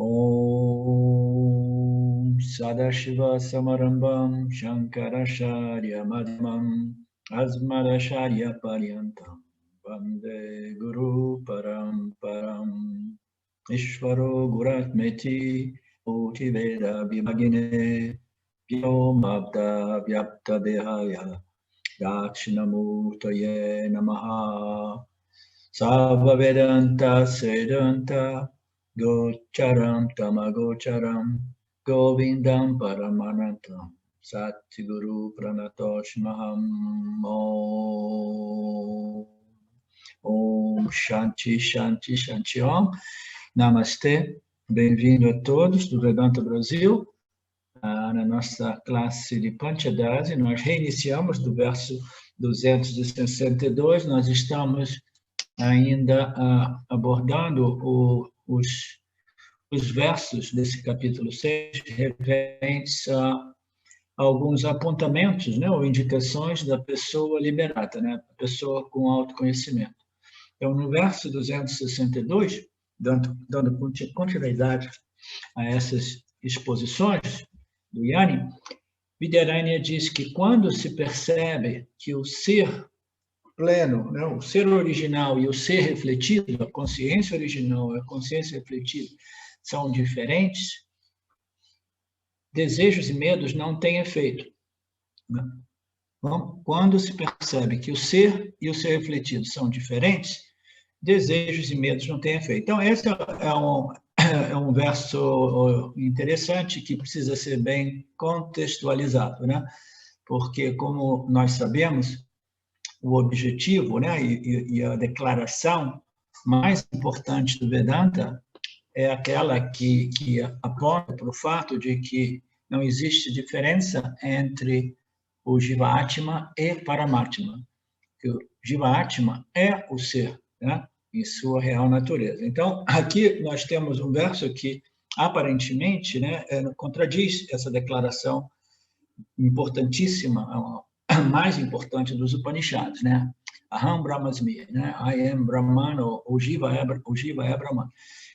Om Sadashiva Samarambam Shankaracharya Madhyamam Asmadacharya Paryantam Vande Guru Paramparam Ishvaro Guratmeti Oti Veda Vimagine Vyomabda Vyapta Dehaya Dakshinamurtaye Namaha Sarva Vedanta Sedanta Gocharam Tamagocharam Govindam Paramanantam Satguru Pranatoshmaham Om Shanti Shanti Shanti Om. Namastê, bem-vindo a todos do Vedanta Brasil. Na nossa classe de Panchadasi, nós reiniciamos do verso 262, nós estamos ainda abordando os versos desse capítulo 6, referentes a alguns apontamentos, né, ou indicações da pessoa liberata, né, a pessoa com autoconhecimento. Então, no verso 262, dando continuidade a essas exposições do Yanni, Vidyaranya diz que quando se percebe que o ser pleno, né, o ser original e o ser refletido, a consciência original e a consciência refletida são diferentes, desejos e medos não têm efeito. Né? Então, quando se percebe que o ser e o ser refletido são diferentes, desejos e medos não têm efeito. Então, esse é um verso interessante que precisa ser bem contextualizado, né? Porque, como nós sabemos, o objetivo, né, e a declaração mais importante do Vedanta é aquela que aponta para o fato de que não existe diferença entre o Jiva-Atma e Paramatma. Que o Jiva-Atma é o ser, né, em sua real natureza. Então, aqui nós temos um verso que, aparentemente, né, contradiz essa declaração importantíssima, a mais importante dos Upanishads, né? Aham Brahmasmi, né? I am Brahman, o Jiva é Brahman.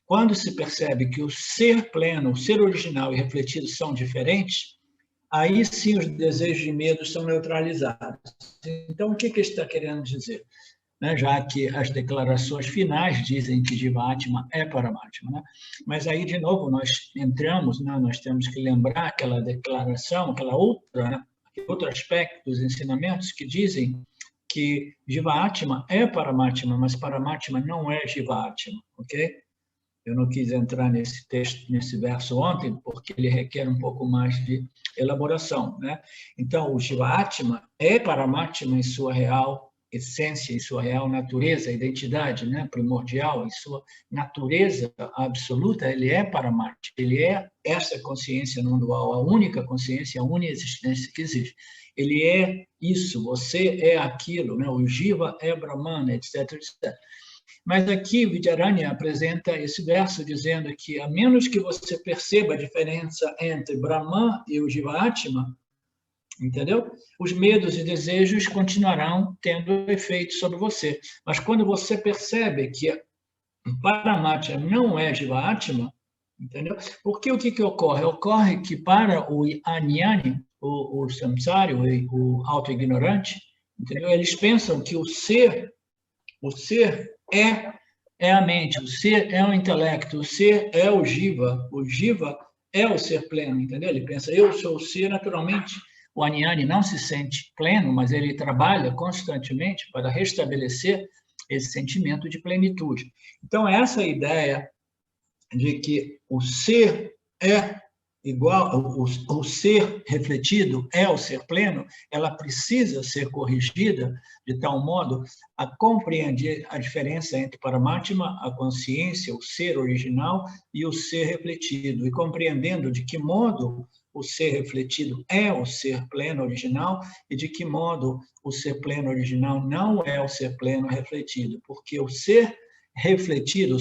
Quando se percebe que o ser pleno, o ser original e refletido são diferentes, aí sim os desejos e medos são neutralizados. Então, o que ele está querendo dizer? Né? Já que as declarações finais dizem que Jiva-Atma é Paramatma, né? Mas aí, de novo, nós entramos, né? Nós temos que lembrar aquela declaração, aquele outro aspecto dos ensinamentos que dizem que Jiva-Atma é Paramatma, mas Paramatma não é Jiva-Atma, ok? Eu não quis entrar nesse texto, nesse verso ontem, porque ele requer um pouco mais de elaboração, né? Então, o Jiva-Atma é Paramatma em sua real essência, em sua real natureza, identidade, né, primordial, em sua natureza absoluta, ele é Paramatma, ele é essa consciência não dual, a única consciência, a única existência que existe. Ele é isso, você é aquilo, né, o Jiva é Brahman, etc, etc. Mas aqui Vidyaranya apresenta esse verso dizendo que, a menos que você perceba a diferença entre Brahman e o Jiva-Atma, entendeu? Os medos e desejos continuarão tendo efeito sobre você. Mas quando você percebe que Paramatma não é Jiva-Atma, entendeu? Porque o que ocorre? Ocorre que para o Ajnani, o samsário, o auto-ignorante, entendeu? Eles pensam que o ser é a mente, o ser é o intelecto, o ser é o Jiva é o ser pleno, entendeu? Ele pensa, eu sou o ser naturalmente. O Ajnani não se sente pleno, mas ele trabalha constantemente para restabelecer esse sentimento de plenitude. Então, essa ideia de que o ser é igual, o ser refletido é o ser pleno, ela precisa ser corrigida de tal modo a compreender a diferença entre Paramatma, a consciência, o ser original, e o ser refletido, e compreendendo de que modo o ser refletido é o ser pleno original e de que modo o ser pleno original não é o ser pleno refletido, porque o ser refletido,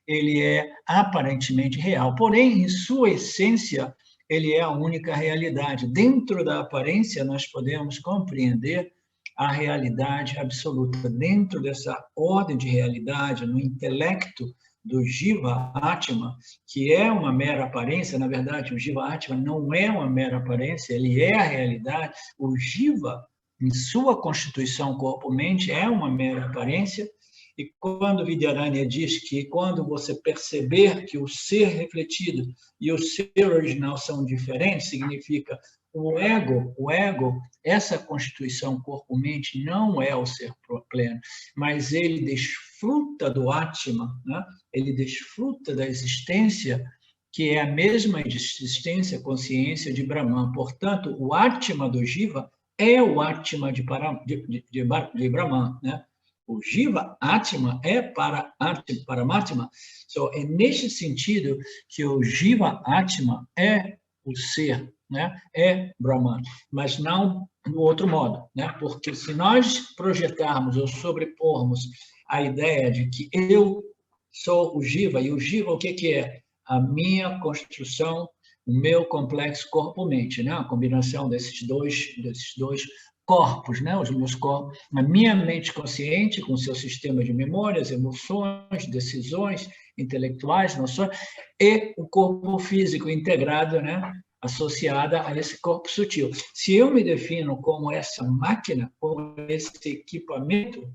ele é aparentemente real, porém, em sua essência, ele é a única realidade. Dentro da aparência, nós podemos compreender a realidade absoluta. Dentro dessa ordem de realidade, no intelecto do Jiva Atma, que é uma mera aparência, na verdade, o Jiva Atma não é uma mera aparência, ele é a realidade. O Jiva, em sua constituição corpo-mente, é uma mera aparência. E quando Vidyaranya diz que quando você perceber que o ser refletido e o ser original são diferentes, significa o ego, essa constituição corpo-mente não é o ser pleno, mas ele desfruta do Atma, né? Ele desfruta da existência que é a mesma existência, consciência de Brahman. Portanto, o Atma do Jiva é o Atma de Brahman, né? O Jiva Atma é Paramatma. So, é nesse sentido que o Jiva Atma é o ser, né? É Brahman, mas não do outro modo, né? Porque se nós projetarmos ou sobrepormos a ideia de que eu sou o Jiva, e o Jiva o que é? A minha construção, o meu complexo corpo-mente, né? A combinação desses dois corpos, né? Os meus corpos, a minha mente consciente com seu sistema de memórias, emoções, decisões intelectuais, noções, e o corpo físico integrado, né? Associada a esse corpo sutil. Se eu me defino como essa máquina, como esse equipamento,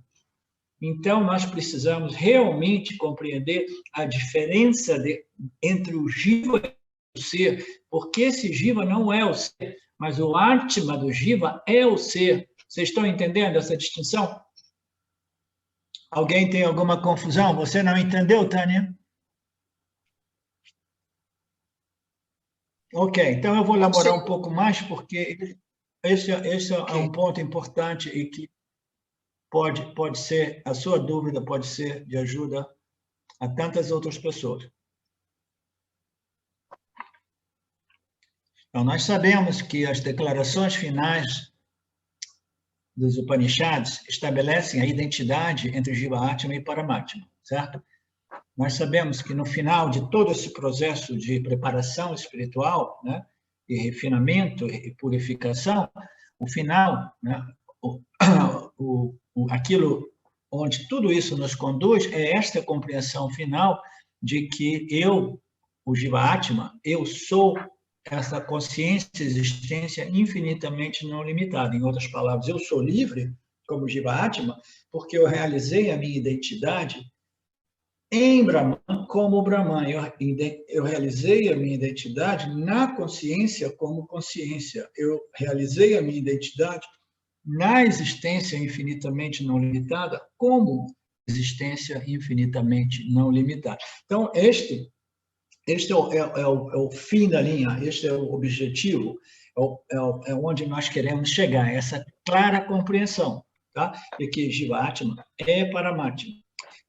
então nós precisamos realmente compreender a diferença entre o Jiva e o ser, porque esse Jiva não é o ser, mas o Atma do Jiva é o ser. Vocês estão entendendo essa distinção? Alguém tem alguma confusão? Você não entendeu, Tânia? Ok, então eu vou elaborar um pouco mais, porque esse é um ponto importante e que pode ser, a sua dúvida pode ser de ajuda a tantas outras pessoas. Então, nós sabemos que as declarações finais dos Upanishads estabelecem a identidade entre Jiva Atma e Paramatma, certo? Nós sabemos que no final de todo esse processo de preparação espiritual, né, e refinamento e purificação, o final, né, aquilo onde tudo isso nos conduz é esta compreensão final de que eu, o Jiva Atma, eu sou essa consciência, existência infinitamente não limitada. Em outras palavras, eu sou livre, como Jiva Atma, porque eu realizei a minha identidade em Brahman, como Brahman. Eu realizei a minha identidade na consciência como consciência. Eu realizei a minha identidade na existência infinitamente não limitada como existência infinitamente não limitada. Então, este é o fim da linha, este é o objetivo, é onde nós queremos chegar, essa clara compreensão, tá? De que Jiva Atma é Paramatma.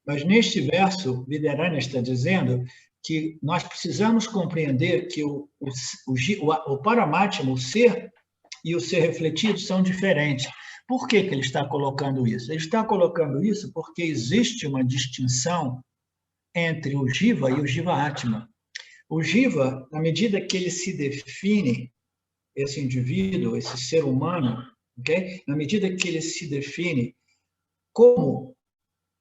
Mas neste verso, Vidyaranya está dizendo que nós precisamos compreender que o Paramatma, o ser e o ser refletido são diferentes. Por que ele está colocando isso? Ele está colocando isso porque existe uma distinção entre o Jiva e o Jiva Atma. O Jiva, na medida que ele se define, esse indivíduo, esse ser humano, okay? Na medida que ele se define como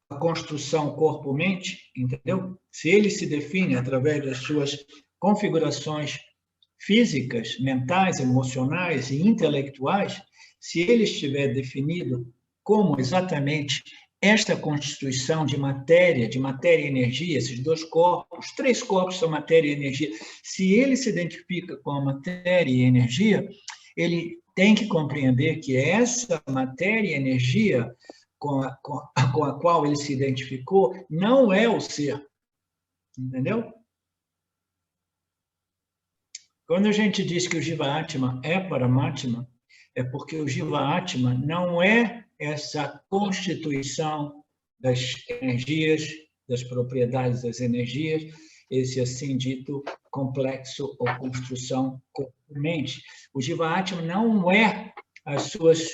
a construção corpo-mente, entendeu? Se ele se define através das suas configurações físicas, mentais, emocionais e intelectuais, se ele estiver definido como exatamente esta constituição de matéria e energia, esses dois corpos, três corpos são matéria e energia, se ele se identifica com a matéria e energia, ele tem que compreender que essa matéria e energia com a qual ele se identificou não é o ser, entendeu? Quando a gente diz que o Jiva Atma é Paramatma, é porque o Jiva Atma não é essa constituição das energias, das propriedades das energias, esse assim dito complexo ou construção corpo-mente. O Jiva Atma não é as suas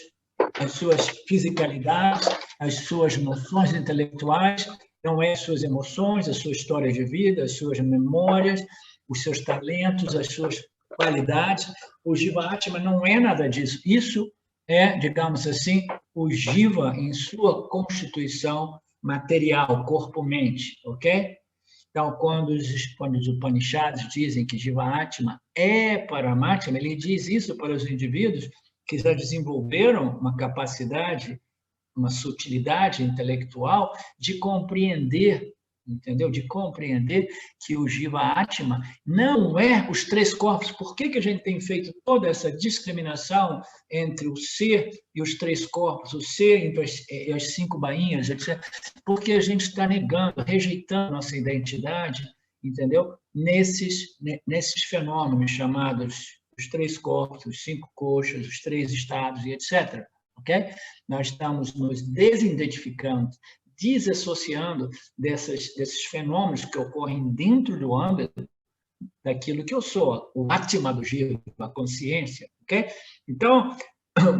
fisicalidades, as suas noções intelectuais, não é as suas emoções, a sua história de vida, as suas memórias, os seus talentos, as suas qualidades. O Jiva Atma não é nada disso. Isso é, digamos assim, o Jiva em sua constituição material, corpo-mente, ok? Então, quando os Upanishads dizem que Jiva Atma é Paramatma, ele diz isso para os indivíduos que já desenvolveram uma capacidade, uma sutilidade intelectual de compreender, entendeu? De compreender que o Jiva Atma não é os três corpos. Por que a gente tem feito toda essa discriminação entre o ser e os três corpos, o ser e as cinco bainhas, etc.? Porque a gente está negando, rejeitando nossa identidade, entendeu? Nesses fenômenos chamados os três corpos, os cinco coxas, os três estados e etc. Ok? Nós estamos nos desidentificando, desassociando desses fenômenos que ocorrem dentro do âmbito daquilo que eu sou, o Atma do Jiva, a consciência. Ok? Então,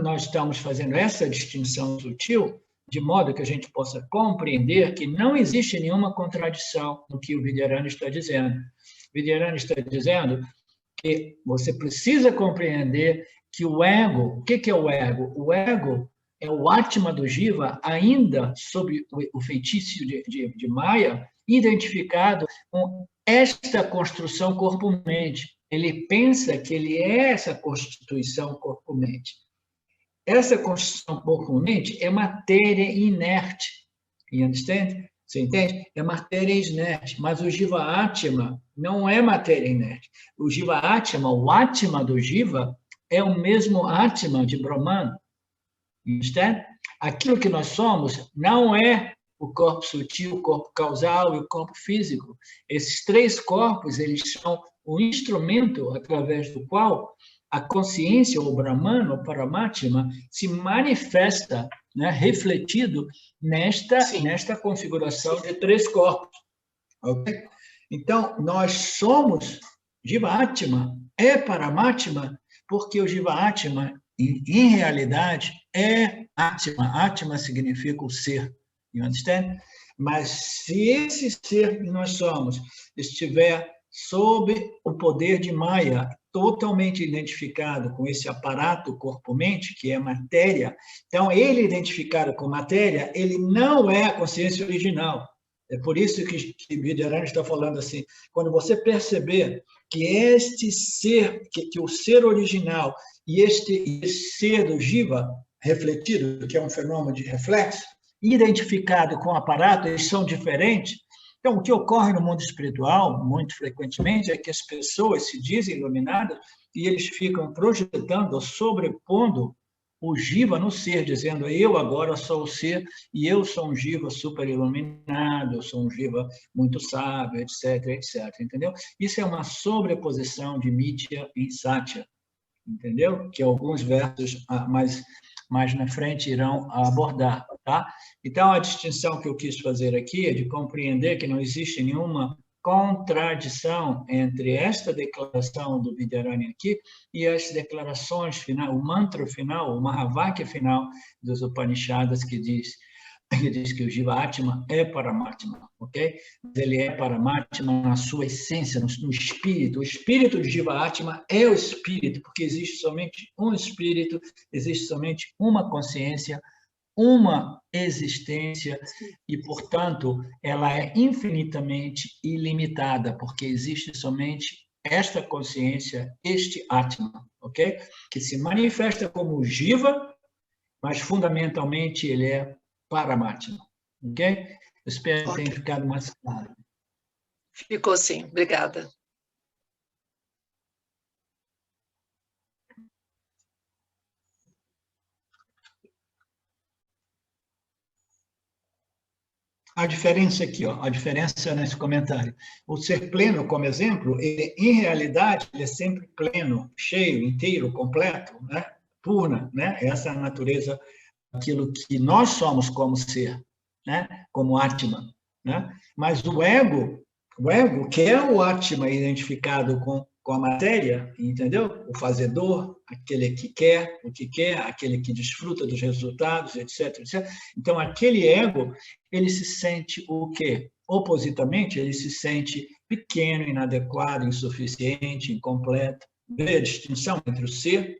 nós estamos fazendo essa distinção sutil, de modo que a gente possa compreender que não existe nenhuma contradição no que o Vidyarani está dizendo. O Vidyarani está dizendo que você precisa compreender que o ego, o que é o ego? O ego é o Atma do Jiva, ainda sob o feitiço de Maya, identificado com esta construção corpo-mente. Ele pensa que ele é essa constituição corpo-mente. Essa constituição corpo-mente é matéria inerte. Você entende? É matéria inerte, mas o Jiva Atma não é matéria inerte. O Jiva Atma, o Atma do Jiva, é o mesmo Atma de Brahman. Entende? Aquilo que nós somos não é o corpo sutil, o corpo causal e o corpo físico. Esses três corpos, eles são o instrumento através do qual a consciência, o Brahman, o Paramatma, se manifesta, né, refletido nesta configuração de três corpos. Okay? Então, nós somos Jiva Atma, é Paramatma, porque o Jiva Atma, em realidade, é Atma. Atma significa o ser. You understand? Mas se esse ser que nós somos estiver sob o poder de Maya, totalmente identificado com esse aparato corpo-mente, que é matéria, então ele identificado com matéria, ele não é a consciência original. É por isso que Vidyarani está falando assim, quando você perceber que este ser, que o ser original e esse ser do Jiva refletido, que é um fenômeno de reflexo, identificado com o aparato, eles são diferentes. Então, o que ocorre no mundo espiritual, muito frequentemente, é que as pessoas se dizem iluminadas e eles ficam projetando ou sobrepondo o Jiva no ser, dizendo, eu agora sou o ser e eu sou um Jiva super iluminado, eu sou um Jiva muito sábio, etc, etc. Entendeu? Isso é uma sobreposição de Mithya em Satya, entendeu? Que alguns versos mais na frente irão abordar, tá? Então, a distinção que eu quis fazer aqui é de compreender que não existe nenhuma contradição entre esta declaração do Vidyarani aqui e as declarações final, o mantra final, o Mahavakya final dos Upanishadas que diz que o Jiva Atma é Paramatma, ok? Ele é Paramatma na sua essência, no espírito. O espírito de Jiva Atma é o espírito, porque existe somente um espírito, existe somente uma consciência, uma existência e, portanto, ela é infinitamente ilimitada, porque existe somente esta consciência, este Atma, ok? Que se manifesta como Jiva, mas fundamentalmente ele é Paramatma, ok? Eu espero que tenha ficado mais claro. Ficou sim, obrigada. A diferença aqui, ó, a diferença nesse comentário. O ser pleno, como exemplo, ele, em realidade, ele é sempre pleno, cheio, inteiro, completo, né? Purna, né? Essa é a natureza, aquilo que nós somos como ser, né? Como Atma, né? Mas o ego, que é o Atma identificado com a matéria, entendeu? O fazedor, aquele que quer o que quer, aquele que desfruta dos resultados, etc, etc. Então, aquele ego, ele se sente o quê? Opositamente, ele se sente pequeno, inadequado, insuficiente, incompleto. Vê a distinção entre o ser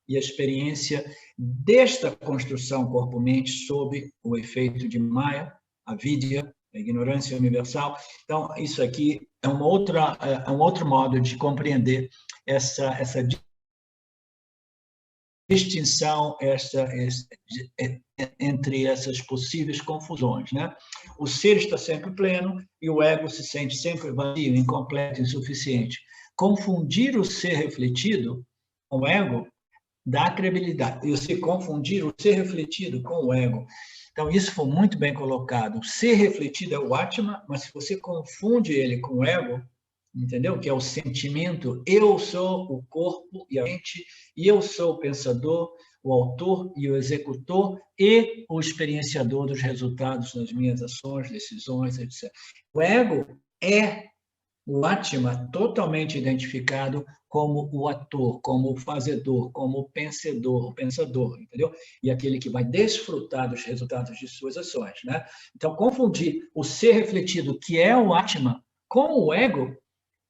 e a experiência desta construção corpo-mente sob o efeito de Maya, a Vidya, a ignorância universal. Então, isso aqui é um outro modo de compreender essa distinção entre essas possíveis confusões, né? O ser está sempre pleno e o ego se sente sempre vazio, incompleto, insuficiente. Confundir o ser refletido com o ego dá credibilidade. E se confundir o ser refletido com o ego. Então, isso foi muito bem colocado. O ser refletido é o Atma, mas se você confunde ele com o ego, entendeu? Que é o sentimento, eu sou o corpo e a mente, e eu sou o pensador, o autor e o executor e o experienciador dos resultados das minhas ações, decisões, etc. O ego é o Atma totalmente identificado como o ator, como o fazedor, como o pensador, entendeu? E aquele que vai desfrutar dos resultados de suas ações, né? Então, confundir o ser refletido, que é o Atma, com o ego,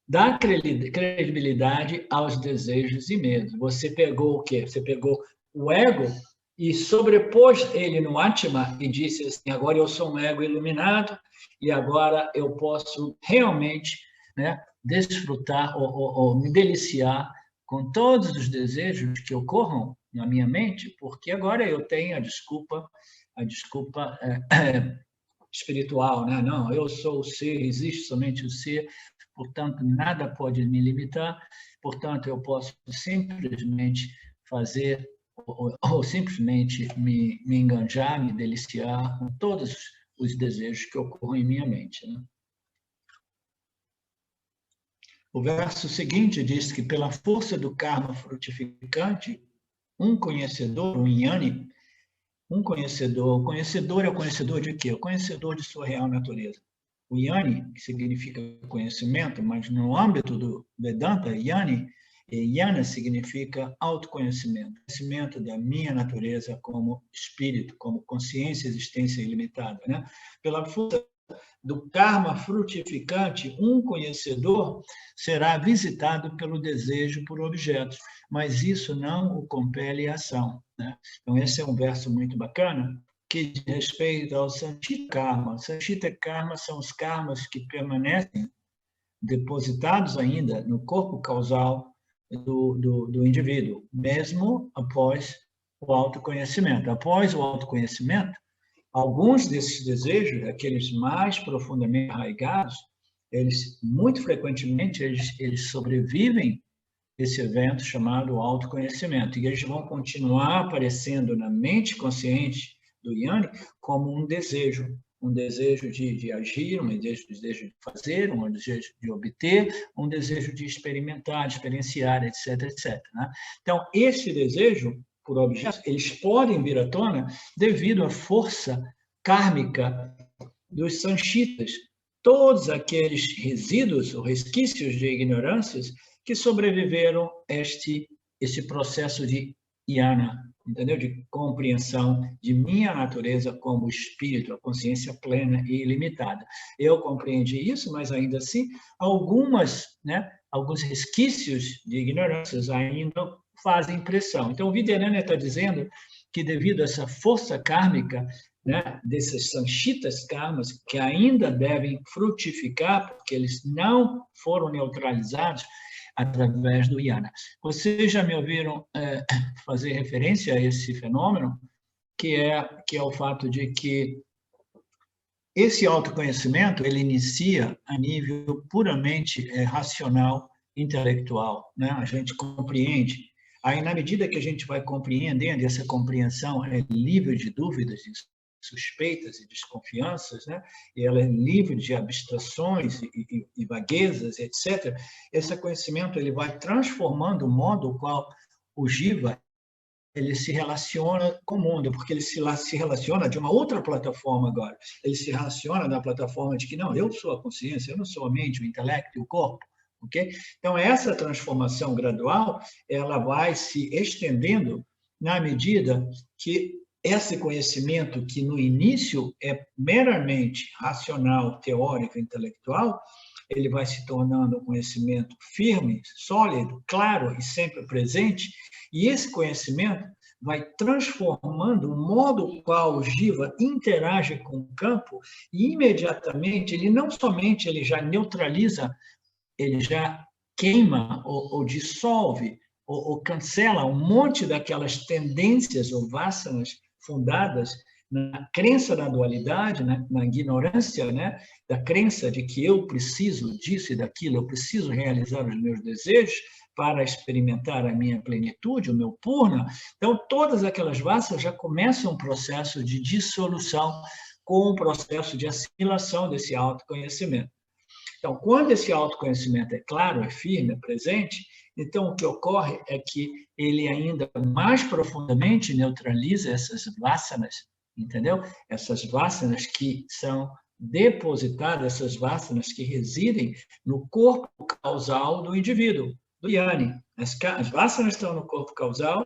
dá credibilidade aos desejos e medos. Você pegou o quê? Você pegou o ego e sobrepôs ele no Atma e disse assim, agora eu sou um ego iluminado e agora eu posso realmente, né, desfrutar ou me deliciar com todos os desejos que ocorram na minha mente, porque agora eu tenho a desculpa espiritual, né? Não, eu sou o ser, existe somente o ser, portanto, nada pode me limitar, portanto, eu posso simplesmente fazer ou simplesmente me enganjar, me deliciar com todos os desejos que ocorram em minha mente, né? O verso seguinte diz que, pela força do karma frutificante, um conhecedor, um Jnani, o conhecedor é o conhecedor de quê? O conhecedor de sua real natureza. O Jnani, que significa conhecimento, mas no âmbito do Vedanta, Jnana significa autoconhecimento, conhecimento da minha natureza como espírito, como consciência, existência ilimitada, né? Pela força do karma frutificante, um conhecedor será visitado pelo desejo por objetos, mas isso não o compele à ação, né? Então, esse é um verso muito bacana, que diz respeito ao Sanchita Karma. Sanchita Karma são os karmas que permanecem depositados ainda no corpo causal do indivíduo, mesmo após o autoconhecimento. Após o autoconhecimento, alguns desses desejos, aqueles mais profundamente arraigados, eles muito frequentemente eles sobrevivem esse evento chamado autoconhecimento, e eles vão continuar aparecendo na mente consciente do Jnani como um desejo de agir, um desejo de fazer, um desejo de obter, um desejo de experimentar, de experienciar, etc, etc, né? Então, esse desejo por objetos, eles podem vir à tona devido à força kármica dos sanchitas, todos aqueles resíduos ou resquícios de ignorâncias que sobreviveram a este processo de jnana, entendeu? De compreensão de minha natureza como espírito, a consciência plena e ilimitada. Eu compreendi isso, mas ainda assim, alguns resquícios de ignorâncias ainda fazem pressão. Então, o Vidyadhana está dizendo que, devido a essa força kármica, né, desses sanchitas karmas, que ainda devem frutificar, porque eles não foram neutralizados através do jnana. Vocês já me ouviram fazer referência a esse fenômeno, que é o fato de que esse autoconhecimento ele inicia a nível puramente racional, intelectual, né? A gente compreende. Aí, na medida que a gente vai compreendendo, essa compreensão é livre de dúvidas, de suspeitas e desconfianças, né? E ela é livre de abstrações e vaguezas, etc. Esse conhecimento ele vai transformando o modo qual o Jiva ele se relaciona com o mundo, porque ele se relaciona de uma outra plataforma agora. Ele se relaciona na plataforma de que, não, eu sou a consciência, eu não sou a mente, o intelecto e o corpo. Okay? Então, essa transformação gradual, ela vai se estendendo na medida que esse conhecimento, que no início é meramente racional, teórico, intelectual, ele vai se tornando um conhecimento firme, sólido, claro e sempre presente, e esse conhecimento vai transformando o modo qual o Jiva interage com o campo e imediatamente ele não somente ele já neutraliza, ele já queima ou dissolve ou cancela um monte daquelas tendências ou vasanas fundadas na crença da dualidade, na ignorância, né, da crença de que eu preciso disso e daquilo, eu preciso realizar os meus desejos para experimentar a minha plenitude, o meu purna. Então, todas aquelas vasanas já começam um processo de dissolução com o processo de assimilação desse autoconhecimento. Então, quando esse autoconhecimento é claro, é firme, é presente, então o que ocorre é que ele ainda mais profundamente neutraliza essas vasanas, entendeu? Essas vasanas que são depositadas, essas vasanas que residem no corpo causal do indivíduo, do Yoni. As vasanas estão no corpo causal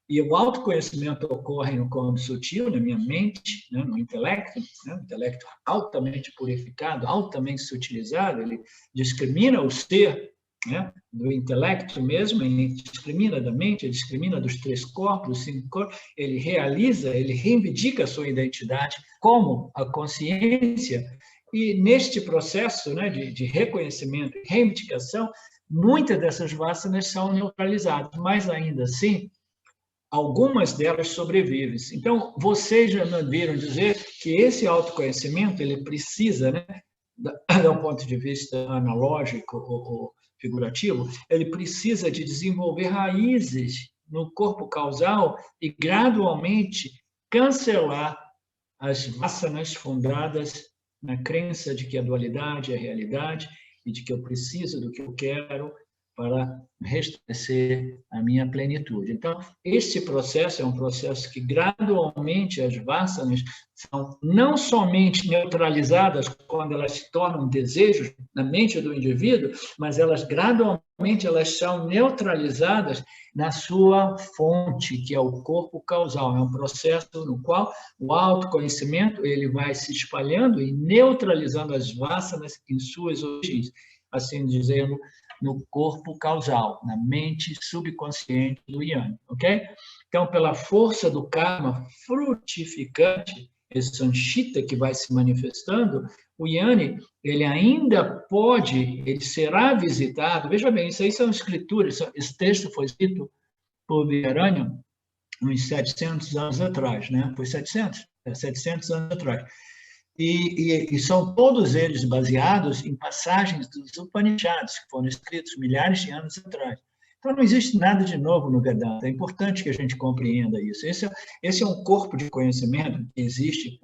e o autoconhecimento ocorre no corpo sutil, na minha mente, né, no intelecto, né, um intelecto altamente purificado, altamente sutilizado, ele discrimina o ser, né, do intelecto mesmo, ele discrimina da mente, ele discrimina dos 3 corpos, dos 5 corpos, ele realiza, ele reivindica a sua identidade como a consciência, e neste processo, né, de reconhecimento e reivindicação, muitas dessas vasanas são neutralizadas, mas ainda assim, algumas delas sobrevivem. Então, vocês já me viram dizer que esse autoconhecimento ele precisa, né, de um ponto de vista analógico ou figurativo, ele precisa de desenvolver raízes no corpo causal e gradualmente cancelar as vasanas fundadas na crença de que a dualidade é a realidade e de que eu preciso do que eu quero para restabelecer a minha plenitude. Então, este processo é um processo que gradualmente as vasanas são não somente neutralizadas quando elas se tornam desejos na mente do indivíduo, mas elas gradualmente elas são neutralizadas na sua fonte, que é o corpo causal. É um processo no qual o autoconhecimento ele vai se espalhando e neutralizando as vasanas em suas origens, assim dizendo, no corpo causal, na mente subconsciente do Yoni, ok? Então, pela força do karma frutificante, esse sanchita que vai se manifestando, o Yoni, ele ainda pode, ele será visitado. Veja bem, isso aí são escrituras, esse texto foi escrito por Vidaranya uns 700 anos atrás, né? Foi 700? 700 anos atrás. E são todos eles baseados em passagens dos Upanishads, que foram escritos milhares de anos atrás. Então, não existe nada de novo no Vedanta. É importante que a gente compreenda isso. Esse é um corpo de conhecimento que existe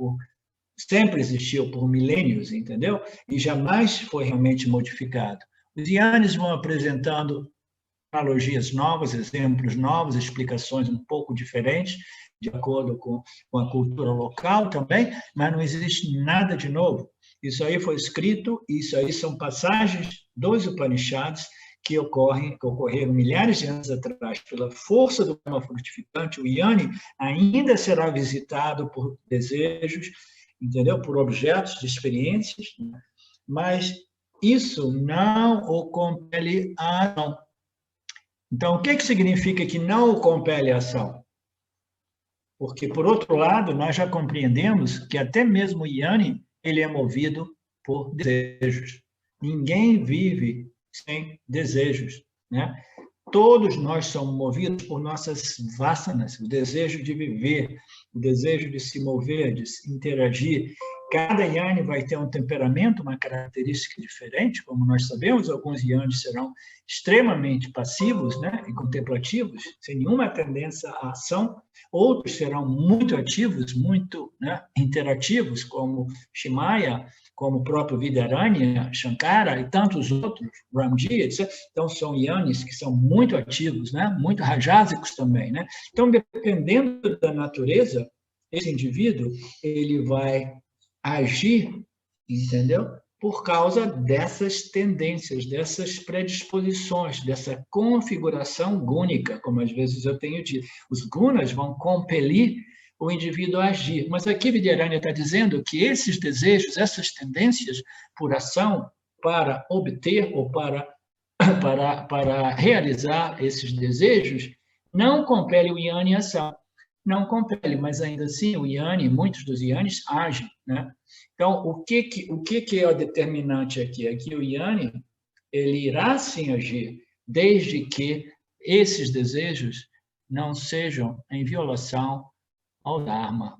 sempre existiu por milênios, entendeu? E jamais foi realmente modificado. Os Yanis vão apresentando analogias novas, exemplos novos, explicações um pouco diferentes, de acordo com a cultura local também, mas não existe nada de novo. Isso aí foi escrito, isso aí são passagens dos Upanishads que ocorreram milhares de anos atrás. Pela força do karma frutificante, o Yoni ainda será visitado por desejos, entendeu? Por objetos de experiências, mas isso não o compele à ação. Então, o que significa que não o compele à ação? Porque, por outro lado, nós já compreendemos que até mesmo o Yoni, ele é movido por desejos. Ninguém vive sem desejos, né? Todos nós somos movidos por nossas vasanas, o desejo de viver, o desejo de se mover, de se interagir. Cada Yoni vai ter um temperamento, uma característica diferente, como nós sabemos, alguns Yonis serão extremamente passivos, né, e contemplativos, sem nenhuma tendência à ação, outros serão muito ativos, muito, né, interativos, como Shimaya, como o próprio Vidaranya, Shankara e tantos outros, Ramji, etc. Então, são Yanis que são muito ativos, né, muito rajásicos também, né? Então, dependendo da natureza, esse indivíduo ele vai agir, entendeu? Por causa dessas tendências, dessas predisposições, dessa configuração gúnica, como às vezes eu tenho dito. Os gunas vão compelir o indivíduo a agir. Mas aqui Vidyaranya está dizendo que esses desejos, essas tendências por ação, para obter ou para realizar esses desejos, não compele o Yoni a ação. não compele, mas ainda assim o Yoni, muitos dos Yonis agem, né? Então, o que é o determinante aqui? Aqui o Yoni, ele irá sim agir, desde que esses desejos não sejam em violação ao Dharma,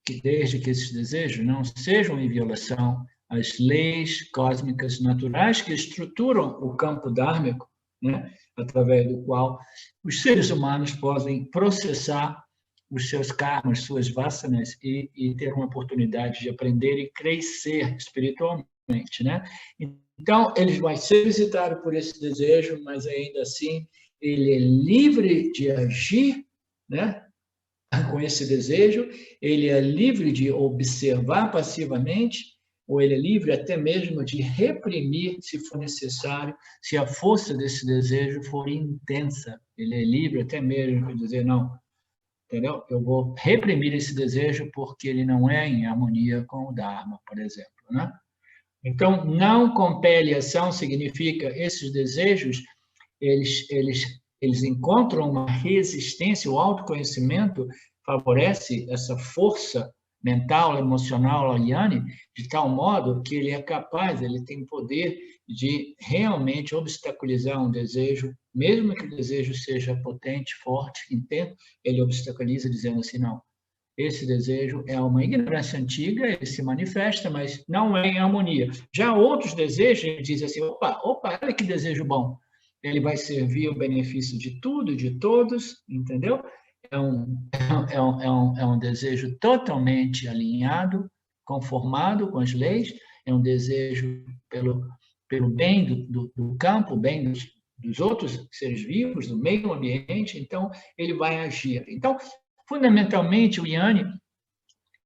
que desde que esses desejos não sejam em violação às leis cósmicas naturais que estruturam o campo dármico, né? Através do qual os seres humanos podem processar os seus karmas, suas vasanas e ter uma oportunidade de aprender e crescer espiritualmente, né? Então, ele vai ser visitado por esse desejo, mas ainda assim ele é livre de agir, né? Com esse desejo, ele é livre de observar passivamente, ou ele é livre até mesmo de reprimir, se for necessário, se a força desse desejo for intensa. Ele é livre até mesmo de dizer, não, entendeu? Eu vou reprimir esse desejo porque ele não é em harmonia com o Dharma, por exemplo, né? Então, não compele ação significa esses desejos, eles encontram uma resistência, o autoconhecimento favorece essa força mental, emocional, Aliane, de tal modo que ele é capaz, ele tem poder de realmente obstaculizar um desejo, mesmo que o desejo seja potente, forte, intenso, ele obstaculiza dizendo assim, não, esse desejo é uma ignorância antiga, ele se manifesta, mas não é em harmonia. Já outros desejos, ele diz assim, opa, olha que desejo bom. Ele vai servir o benefício de tudo, de todos, entendeu? É um desejo totalmente alinhado, conformado com as leis, é um desejo pelo bem do campo, bem dos outros seres vivos, do meio ambiente, então ele vai agir. Então, fundamentalmente, o Yanni,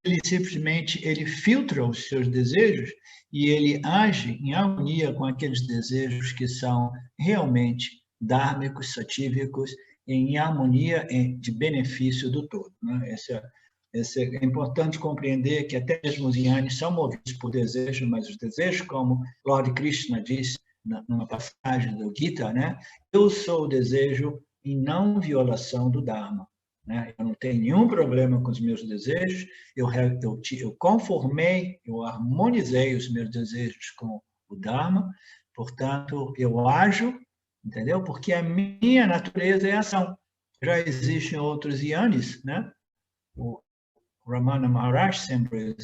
ele simplesmente ele filtra os seus desejos e ele age em harmonia com aqueles desejos que são realmente dármicos, satívicos, em harmonia de benefício do todo. Né? É importante compreender que até mesmo os Yanis são movidos por desejos, mas os desejos, como Lord Krishna diz numa passagem do Gita, né? Eu sou o desejo em não violação do Dharma. Né? Eu não tenho nenhum problema com os meus desejos, eu conformei, eu harmonizei os meus desejos com o Dharma, portanto, eu ajo, entendeu? Porque a minha natureza é ação. Já existem outros Yanis, né? O Ramana Maharaj, sempre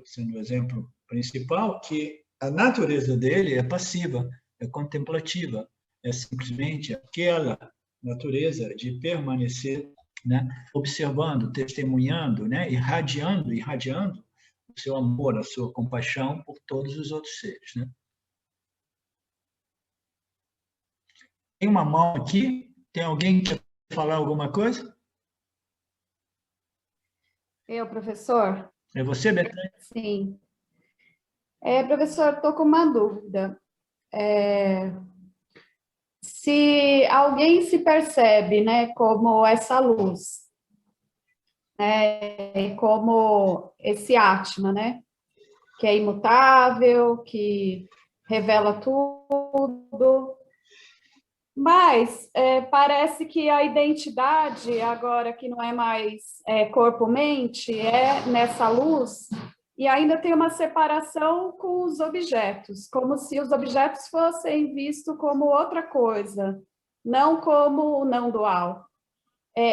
sendo o exemplo principal, que a natureza dele é passiva, é contemplativa, é simplesmente aquela natureza de permanecer, né, observando, testemunhando, né, irradiando o seu amor, a sua compaixão por todos os outros seres. Né? Tem uma mão aqui? Tem alguém que quer falar alguma coisa? Eu, professor? É você, Betânia? Sim. Professor, estou com uma dúvida. Se alguém se percebe, né, como essa luz, né, como esse Atma, né, que é imutável, que revela tudo, mas parece que a identidade, agora que não é mais corpo-mente, é nessa luz, e ainda tem uma separação com os objetos, como se os objetos fossem vistos como outra coisa, não como não dual.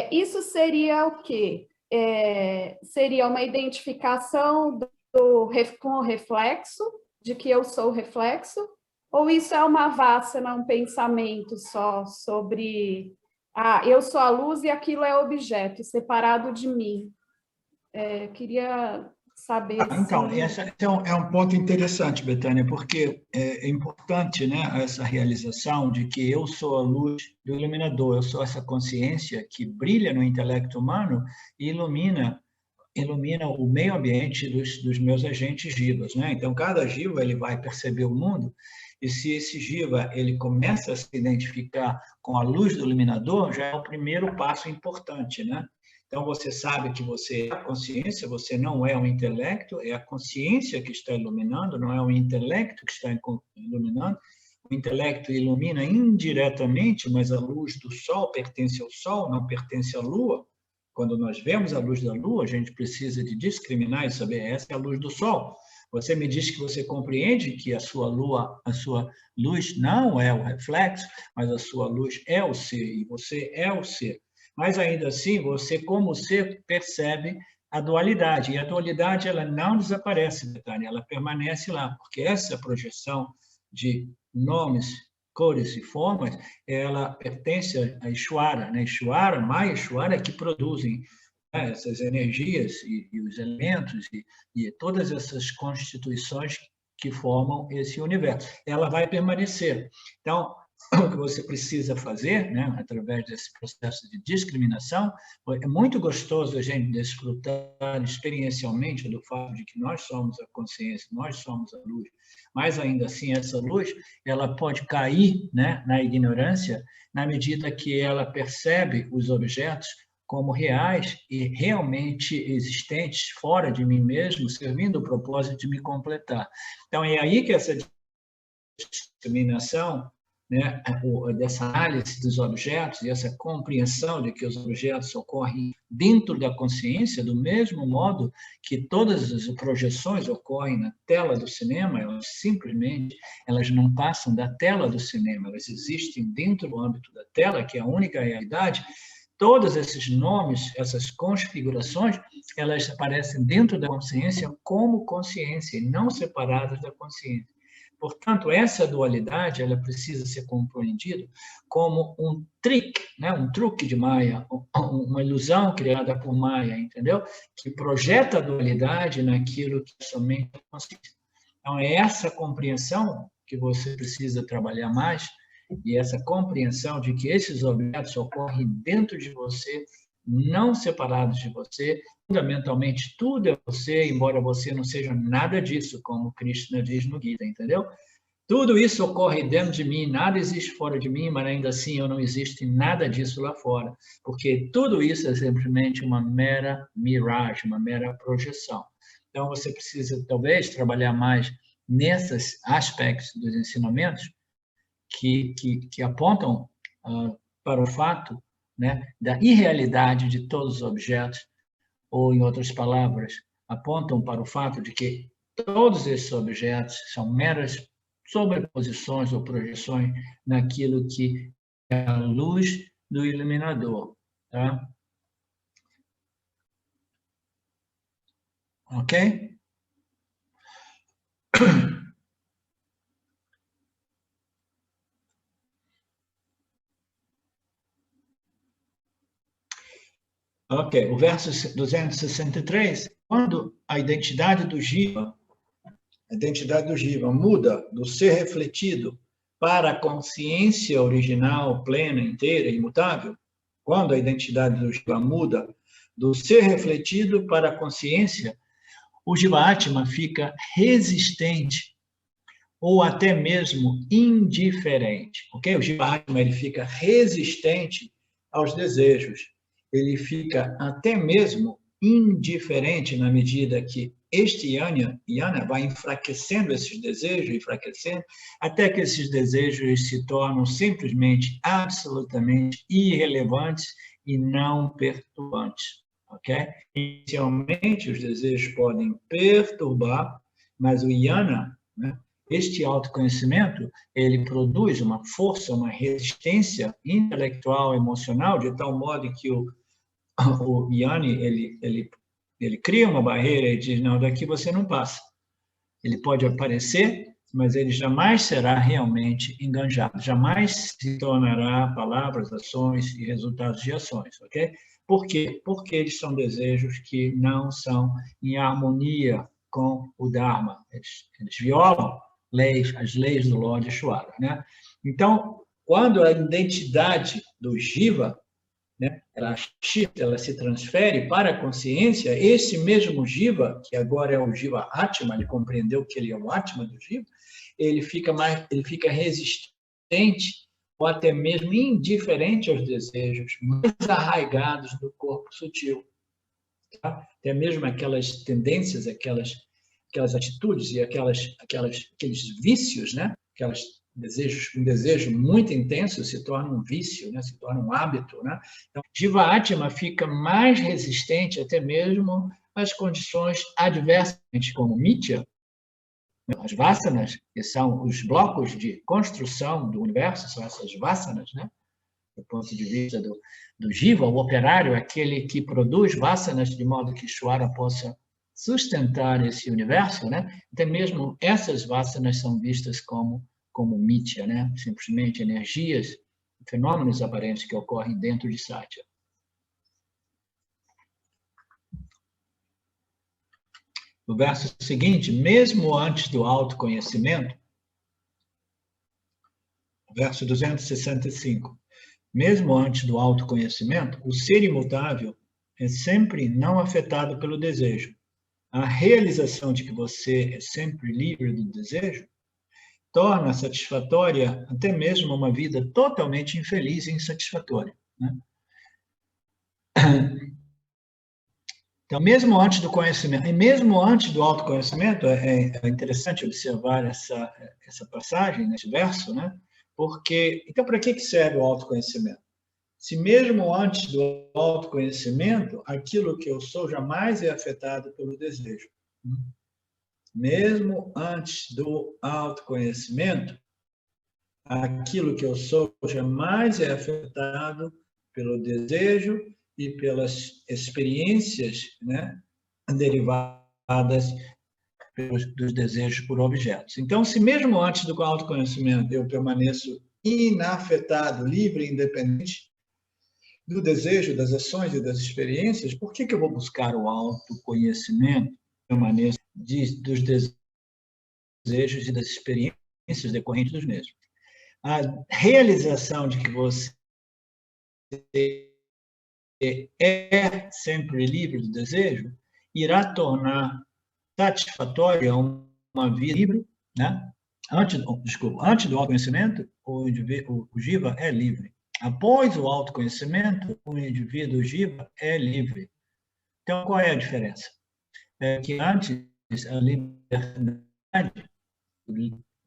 Isso seria o quê? Seria uma identificação com o reflexo, de que eu sou o reflexo, ou isso é uma vasana, um pensamento só sobre, eu sou a luz e aquilo é objeto, separado de mim? Queria saber Então, se... esse é um ponto interessante, Betânia, porque é importante, né, essa realização de que eu sou a luz do iluminador, eu sou essa consciência que brilha no intelecto humano e ilumina o meio ambiente dos meus agentes jivas, né? Então, cada jiva ele vai perceber o mundo e se esse jiva ele começa a se identificar com a luz do iluminador, já é o primeiro passo importante, né? Então, você sabe que você é a consciência, você não é o intelecto, é a consciência que está iluminando, não é o intelecto que está iluminando. O intelecto ilumina indiretamente, mas a luz do sol pertence ao sol, não pertence à lua, Quando nós vemos a luz da lua, a gente precisa de discriminar e saber, essa é a luz do sol. Você me diz que você compreende que a sua luz não é o reflexo, mas a sua luz é o ser, e você é o ser. Mas ainda assim, você como ser percebe a dualidade, e a dualidade ela não desaparece, Betânia, ela permanece lá, porque essa projeção de nomes, cores e formas, ela pertence a Ishvara, né? Ishvara, Maya Ishvara, que produzem, né, essas energias e os elementos e todas essas constituições que formam esse universo. Ela vai permanecer. Então, o que você precisa fazer, né, através desse processo de discriminação, é muito gostoso a gente desfrutar experiencialmente do fato de que nós somos a consciência, nós somos a luz, mas ainda assim essa luz ela pode cair, né, na ignorância na medida que ela percebe os objetos como reais e realmente existentes fora de mim mesmo, servindo o propósito de me completar. Então, é aí que essa discriminação, né, dessa análise dos objetos e essa compreensão de que os objetos ocorrem dentro da consciência, do mesmo modo que todas as projeções ocorrem na tela do cinema, elas não passam da tela do cinema, elas existem dentro do âmbito da tela, que é a única realidade. Todos esses nomes, essas configurações, elas aparecem dentro da consciência como consciência e não separadas da consciência. Portanto, essa dualidade ela precisa ser compreendida como um trick, né? Um truque de Maya, uma ilusão criada por Maya, entendeu? Que projeta a dualidade naquilo que é somente a consciência. Então, é essa compreensão que você precisa trabalhar mais, e essa compreensão de que esses objetos ocorrem dentro de você, não separados de você. Fundamentalmente, tudo é você, embora você não seja nada disso, como Krishna diz no Gita, entendeu? Tudo isso ocorre dentro de mim, nada existe fora de mim, mas ainda assim eu não existo em nada disso lá fora, porque tudo isso é simplesmente uma mera miragem, uma mera projeção. Então, você precisa, talvez, trabalhar mais nesses aspectos dos ensinamentos que apontam para o fato, né, da irrealidade de todos os objetos, ou, em outras palavras, apontam para o fato de que todos esses objetos são meras sobreposições ou projeções naquilo que é a luz do iluminador. Tá? Ok? Ok, o verso 263, quando a identidade do Jiva muda do ser refletido para a consciência original, plena, inteira, imutável, quando a identidade do Jiva muda do ser refletido para a consciência, o Jiva-Atma fica resistente ou até mesmo indiferente, ok? O Jiva-Atma ele fica resistente aos desejos, ele fica até mesmo indiferente na medida que este yana vai enfraquecendo esses desejos, enfraquecendo, até que esses desejos se tornam simplesmente, absolutamente irrelevantes e não perturbantes, ok? Inicialmente, os desejos podem perturbar, mas o yana, né, este autoconhecimento, ele produz uma força, uma resistência intelectual, emocional, de tal modo que o Yanni, ele cria uma barreira e diz, não, daqui você não passa. Ele pode aparecer, mas ele jamais será realmente enganjado, jamais se tornará palavras, ações e resultados de ações, ok? Por quê? Porque eles são desejos que não são em harmonia com o Dharma. Eles violam as leis do Lord Ishvara, né? Então, quando a identidade do Jiva, né, ela se transfere para a consciência, esse mesmo Jiva, que agora é o Jiva Atma, ele compreendeu que ele é o Atma do Jiva, ele fica resistente ou até mesmo indiferente aos desejos mais arraigados do corpo sutil. Tá? Até mesmo aquelas tendências, aquelas atitudes e aqueles vícios, né? Aquelas um desejo muito intenso se torna um vício, né? Se torna um hábito, né? Então, Jiva Atma fica mais resistente até mesmo às condições adversas, como Mithya, as vasanas, que são os blocos de construção do universo, são essas vasanas, né? Do ponto de vista do Jiva, o operário, aquele que produz vasanas de modo que Ishvara possa sustentar esse universo, né? Até mesmo essas vasanas são vistas como Mithya, né? Simplesmente energias, fenômenos aparentes que ocorrem dentro de Satya. No verso seguinte, mesmo antes do autoconhecimento, verso 265, mesmo antes do autoconhecimento, o ser imutável é sempre não afetado pelo desejo. A realização de que você é sempre livre do desejo torna satisfatória até mesmo uma vida totalmente infeliz e insatisfatória, né? Então, mesmo antes do conhecimento, e mesmo antes do autoconhecimento, é interessante observar essa passagem, nesse verso, né? Porque, então, para que serve o autoconhecimento? Se mesmo antes do autoconhecimento, aquilo que eu sou jamais é afetado pelo desejo. Mesmo antes do autoconhecimento, aquilo que eu sou jamais é afetado pelo desejo e pelas experiências, né, derivadas dos desejos por objetos. Então, se mesmo antes do autoconhecimento eu permaneço inafetado, livre e independente do desejo, das ações e das experiências, por que eu vou buscar o autoconhecimento? Permaneço dos desejos e das experiências decorrentes dos mesmos. A realização de que você é sempre livre do desejo irá tornar satisfatória uma vida livre, né? Antes do autoconhecimento, o Jiva é livre. Após o autoconhecimento, o indivíduo Jiva é livre. Então, qual é a diferença? É que antes a liberdade,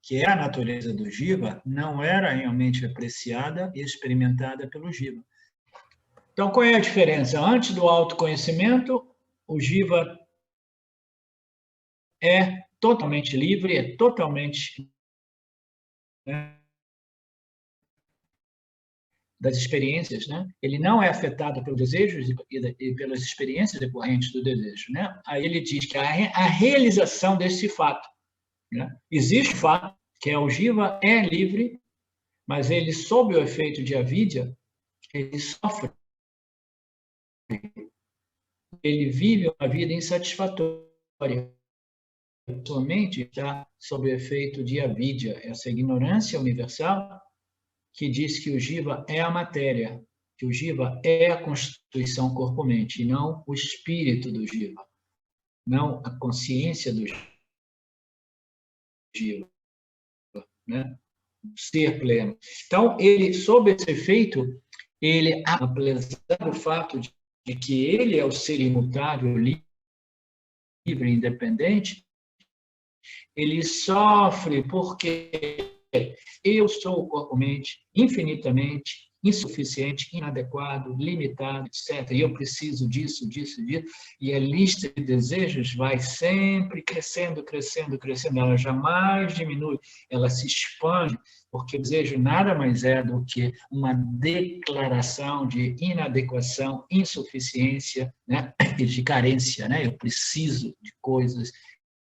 que é a natureza do Jiva, não era realmente apreciada e experimentada pelo Jiva. Então, qual é a diferença? Antes do autoconhecimento, o Jiva é totalmente livre, é totalmente, né, das experiências, né? Ele não é afetado pelos desejos e pelas experiências decorrentes do desejo, né? Aí ele diz que a realização desse fato, né? Existe o fato que o Jiva é livre, mas ele, sob o efeito de avidya, ele sofre. Ele vive uma vida insatisfatória. Sua mente está sob o efeito de avidya, essa ignorância universal que diz que o Jiva é a matéria, que o Jiva é a constituição corpo-mente, e não o espírito do Jiva, não a consciência do Jiva, né? O ser pleno. Então, ele, sob esse efeito, ele, apesar do fato de que ele é o ser imutável, livre e independente, ele sofre porque eu sou corpo-mente infinitamente insuficiente, inadequado, limitado, etc. E eu preciso disso, disso, disso. E a lista de desejos vai sempre crescendo, crescendo, crescendo. Ela jamais diminui, ela se expande, porque o desejo nada mais é do que uma declaração de inadequação, insuficiência, né? E de carência, né? Eu preciso de coisas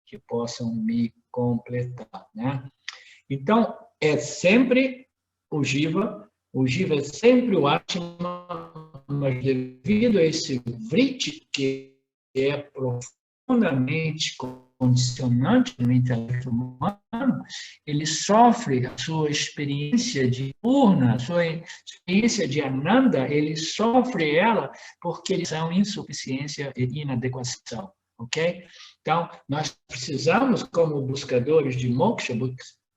que possam me completar, né? Então, é sempre o Jiva é sempre o Atma, mas devido a esse vritti que é profundamente condicionante no intelecto humano, ele sofre a sua experiência de Purna, a sua experiência de Ananda, ele sofre ela porque eles são insuficiência e inadequação, ok? Então, nós precisamos, como buscadores de moksha,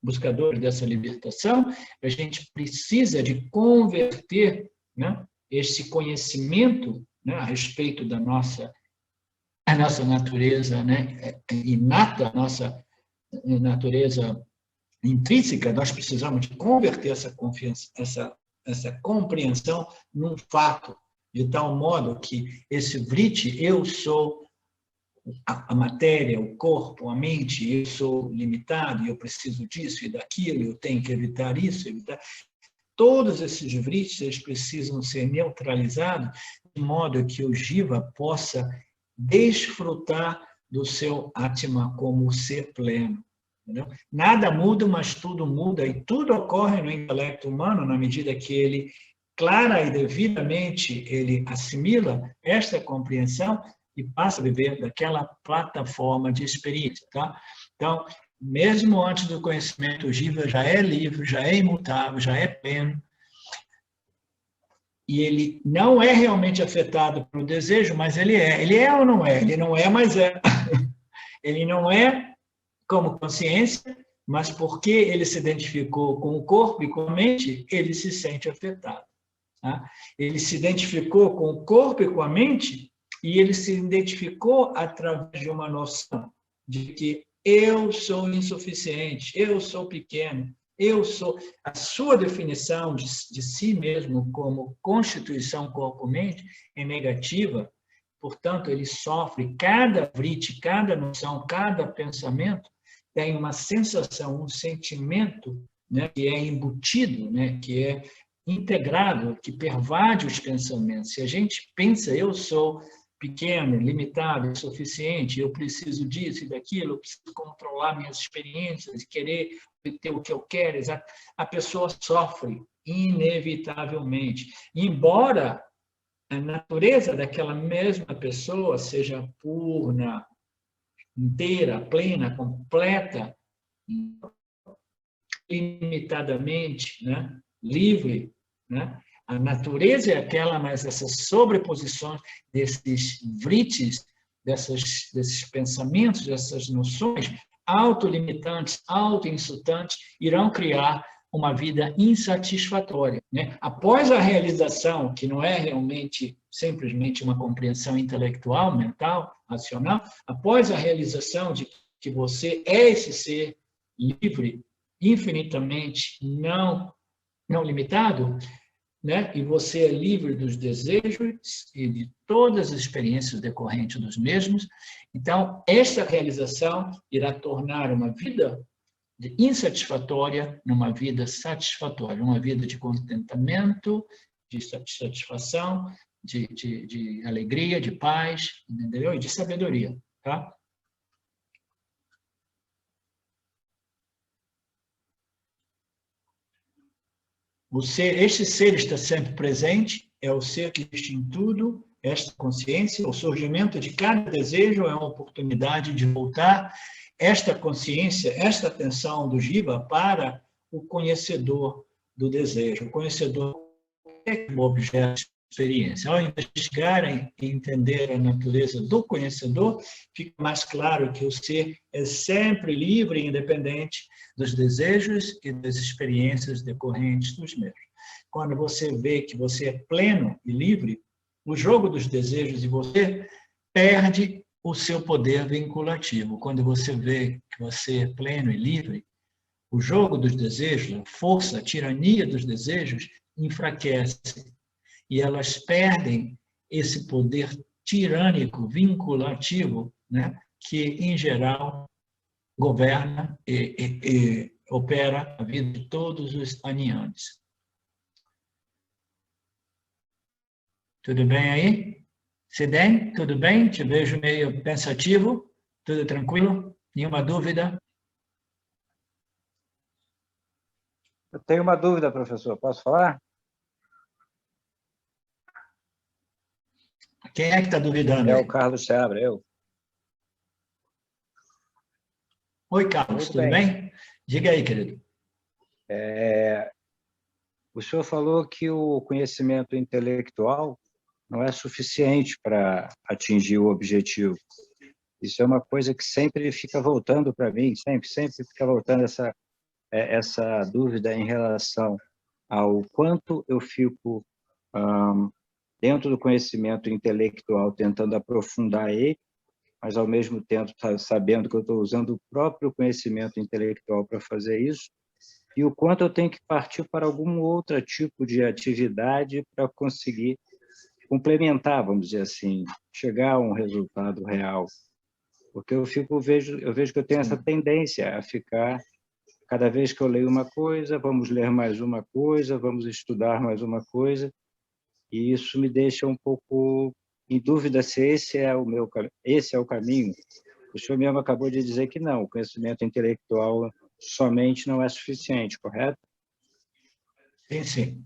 buscadores dessa libertação, a gente precisa de converter, né, esse conhecimento, né, a respeito da nossa natureza, né, inata, a nossa natureza intrínseca, nós precisamos de converter essa confiança, essa compreensão num fato, de tal modo que esse vrit, eu sou a matéria, o corpo, a mente, eu sou limitado, eu preciso disso e daquilo, eu tenho que evitar isso, evitar... Todos esses vrits, eles precisam ser neutralizados de modo que o jiva possa desfrutar do seu Atma como ser pleno. Entendeu? Nada muda, mas tudo muda, e tudo ocorre no intelecto humano na medida que ele, clara e devidamente, ele assimila esta compreensão e passa a viver daquela plataforma de experiência. Tá? Então, mesmo antes do conhecimento, o jiva já é livre, já é imutável, já é pleno, e ele não é realmente afetado pelo desejo, mas ele é. Ele é ou não é? Ele não é, mas é. Ele não é como consciência, mas porque ele se identificou com o corpo e com a mente, ele se sente afetado. Tá? Ele se identificou com o corpo e com a mente, e ele se identificou através de uma noção de que eu sou insuficiente, eu sou pequeno, eu sou... A sua definição de si mesmo como constituição corpo-mente é negativa, portanto, ele sofre cada vriti, cada noção, cada pensamento, tem uma sensação, um sentimento, né, que é embutido, né, que é integrado, que pervade os pensamentos. Se a gente pensa, eu sou pequeno, limitado, insuficiente, eu preciso disso e daquilo, eu preciso controlar minhas experiências, querer ter o que eu quero, a pessoa sofre inevitavelmente. Embora a natureza daquela mesma pessoa seja purna, inteira, plena, completa, ilimitadamente, né? Livre, né? A natureza é aquela, mas essas sobreposições desses vritis, desses pensamentos, dessas noções autolimitantes, autoinsultantes, irão criar uma vida insatisfatória. Né? Após a realização, que não é realmente simplesmente uma compreensão intelectual, mental, racional, após a realização de que você é esse ser livre, infinitamente não limitado, né? E você é livre dos desejos e de todas as experiências decorrentes dos mesmos. Então, esta realização irá tornar uma vida insatisfatória numa vida satisfatória, uma vida de contentamento, de satisfação, de alegria, de paz, entendeu? E de sabedoria, tá? Este ser está sempre presente, é o ser que existe em tudo, esta consciência, o surgimento de cada desejo é uma oportunidade de voltar esta consciência, esta atenção do jiva para o conhecedor do desejo, o conhecedor do objeto de experiência. Ao investigar e entender a natureza do conhecedor, fica mais claro que o ser é sempre livre e independente dos desejos e das experiências decorrentes dos mesmos. Quando você vê que você é pleno e livre, o jogo dos desejos de você perde o seu poder vinculativo. Quando você vê que você é pleno e livre, o jogo dos desejos, a força, a tirania dos desejos enfraquece e elas perdem esse poder tirânico, vinculativo, né, que, em geral, governa e opera a vida de todos os aniantes. Tudo bem aí? Sidem, tudo bem? Te vejo meio pensativo. Tudo tranquilo? Nenhuma dúvida? Eu tenho uma dúvida, professor. Posso falar? Quem é que está duvidando? É aí? o Carlos Seabra, eu. Oi, Carlos, tudo bem? Diga aí, querido. O senhor falou que o conhecimento intelectual não é suficiente para atingir o objetivo. Isso é uma coisa que sempre fica voltando para mim, sempre fica voltando essa dúvida em relação ao quanto eu fico dentro do conhecimento intelectual, tentando aprofundar ele, mas ao mesmo tempo sabendo que eu estou usando o próprio conhecimento intelectual para fazer isso, e o quanto eu tenho que partir para algum outro tipo de atividade para conseguir complementar, vamos dizer assim, chegar a um resultado real. Porque eu vejo que eu tenho essa tendência a ficar, cada vez que eu leio uma coisa, vamos ler mais uma coisa, vamos estudar mais uma coisa, e isso me deixa um pouco em dúvida se esse é o caminho. O senhor mesmo acabou de dizer que não, o conhecimento intelectual somente não é suficiente, correto? Sim, sim.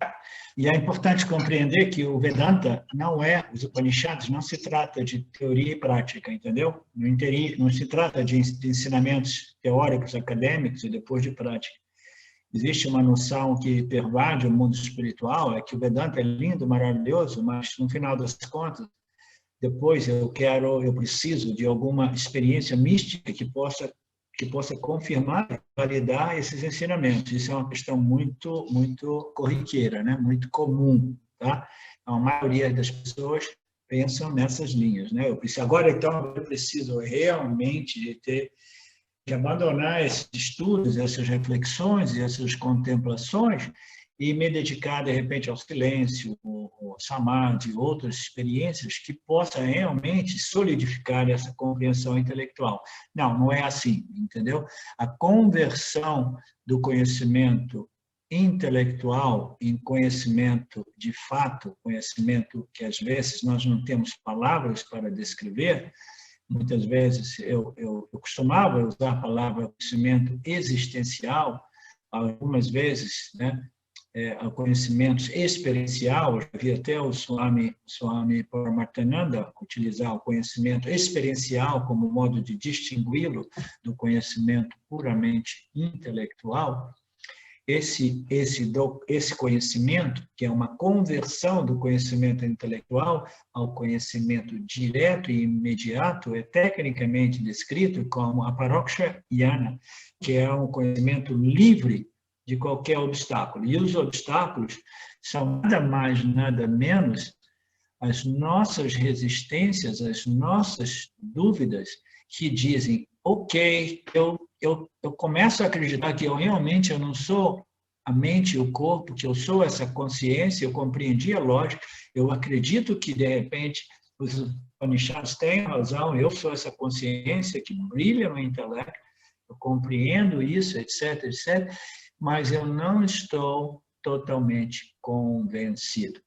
E é importante compreender que o Vedanta não é, os Upanishads, não se trata de teoria e prática, entendeu? Não se trata de ensinamentos teóricos, acadêmicos e depois de prática. Existe uma noção que pervade o mundo espiritual, é que o Vedanta é lindo, maravilhoso, mas no final das contas, depois eu preciso de alguma experiência mística que possa confirmar, validar esses ensinamentos. Isso é uma questão muito corriqueira, né? Muito comum, tá? A maioria das pessoas pensam nessas linhas, né? Agora, então, eu preciso realmente de abandonar esses estudos, essas reflexões e essas contemplações e me dedicar, de repente, ao silêncio, ao samadhi, outras experiências que possam realmente solidificar essa compreensão intelectual. Não é assim, entendeu? A conversão do conhecimento intelectual em conhecimento de fato, conhecimento que às vezes nós não temos palavras para descrever. Muitas vezes eu costumava usar a palavra conhecimento existencial, algumas vezes, né? O conhecimento experiencial, eu vi até o Swami Paramarthananda utilizar o conhecimento experiencial como modo de distingui-lo do conhecimento puramente intelectual. Esse conhecimento, que é uma conversão do conhecimento intelectual ao conhecimento direto e imediato, é tecnicamente descrito como a Paroksha Jnana, que é um conhecimento livre de qualquer obstáculo. E os obstáculos são nada mais, nada menos as nossas resistências, as nossas dúvidas que dizem, ok, eu começo a acreditar que eu não sou a mente e o corpo, que eu sou essa consciência, eu compreendi a lógica, eu acredito que, de repente, os Upanishads têm razão, eu sou essa consciência que brilha no intelecto, eu compreendo isso, etc., etc., mas eu não estou totalmente convencido.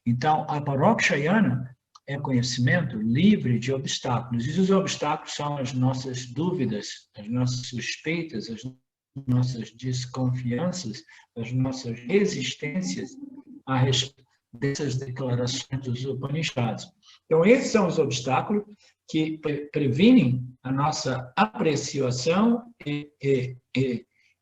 Então, a Paroksha Jnana é conhecimento livre de obstáculos. E os obstáculos são as nossas dúvidas, as nossas suspeitas, as nossas desconfianças, as nossas resistências a respeito dessas declarações dos Upanishads. Então, esses são os obstáculos que previnem a nossa apreciação e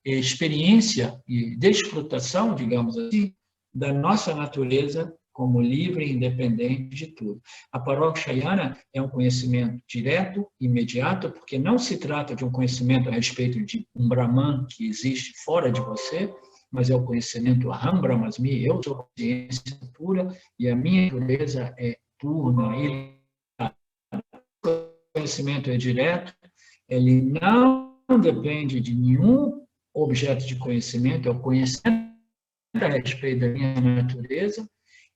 experiência e desfrutação, digamos assim, da nossa natureza como livre e independente de tudo. A Paroksha Jnana é um conhecimento direto, imediato, porque não se trata de um conhecimento a respeito de um Brahman que existe fora de você, mas é o conhecimento Aham Brahmasmi, eu sou consciência pura e a minha natureza é pura. O conhecimento é direto, ele não depende de nenhum objeto de conhecimento, é o conhecimento a respeito da minha natureza,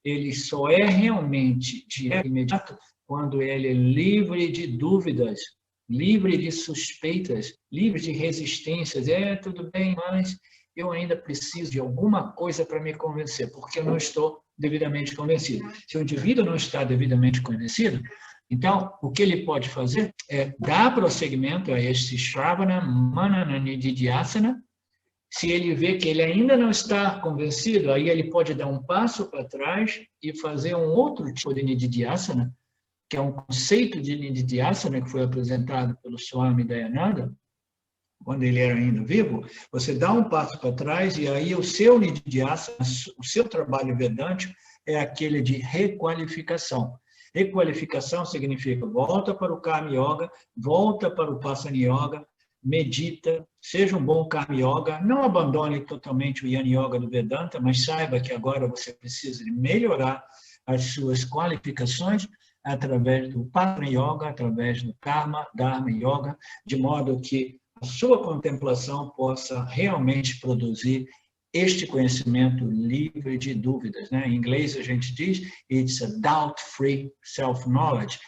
ele só é realmente direto e imediato quando ele é livre de dúvidas, livre de suspeitas, livre de resistências. Tudo bem, mas eu ainda preciso de alguma coisa para me convencer, porque eu não estou devidamente convencido. Se o indivíduo não está devidamente convencido, então, o que ele pode fazer é dar prosseguimento a este Shravana Manana Nididhyasana. Se ele vê que ele ainda não está convencido, aí ele pode dar um passo para trás e fazer um outro tipo de Nididhyasana, que é um conceito de Nididhyasana que foi apresentado pelo Swami Dayananda, quando ele era ainda vivo. Você dá um passo para trás e aí o seu Nididhyasana, o seu trabalho vedântico é aquele de requalificação. Requalificação significa volta para o Karma Yoga, volta para o Pasana Yoga, medita, seja um bom Karma Yoga, não abandone totalmente o Yana Yoga do Vedanta, mas saiba que agora você precisa de melhorar as suas qualificações através do Patra Yoga, através do Karma, Dharma Yoga, de modo que a sua contemplação possa realmente produzir este conhecimento livre de dúvidas, né? Em inglês a gente diz, it's a doubt-free self-knowledge,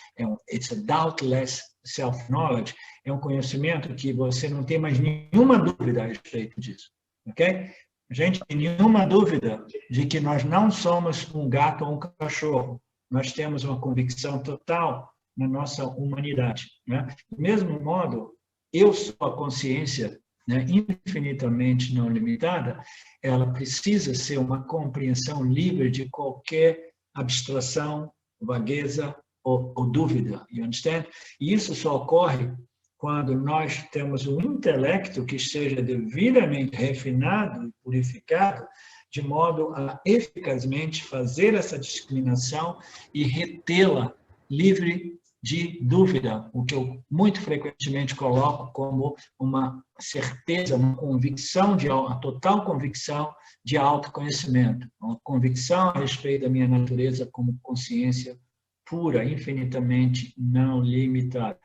it's a doubtless self-knowledge, é um conhecimento que você não tem mais nenhuma dúvida a respeito disso, ok? A gente tem nenhuma dúvida de que nós não somos um gato ou um cachorro, nós temos uma convicção total na nossa humanidade, né? Do mesmo modo, eu sou a consciência, né, infinitamente não limitada, ela precisa ser uma compreensão livre de qualquer abstração, vagueza ou dúvida, you understand? E isso só ocorre quando nós temos um intelecto que seja devidamente refinado e purificado, de modo a eficazmente fazer essa discriminação e retê-la livre de dúvida, o que eu muito frequentemente coloco como uma certeza, uma convicção, a total convicção de autoconhecimento, uma convicção a respeito da minha natureza como consciência pura, infinitamente não limitada.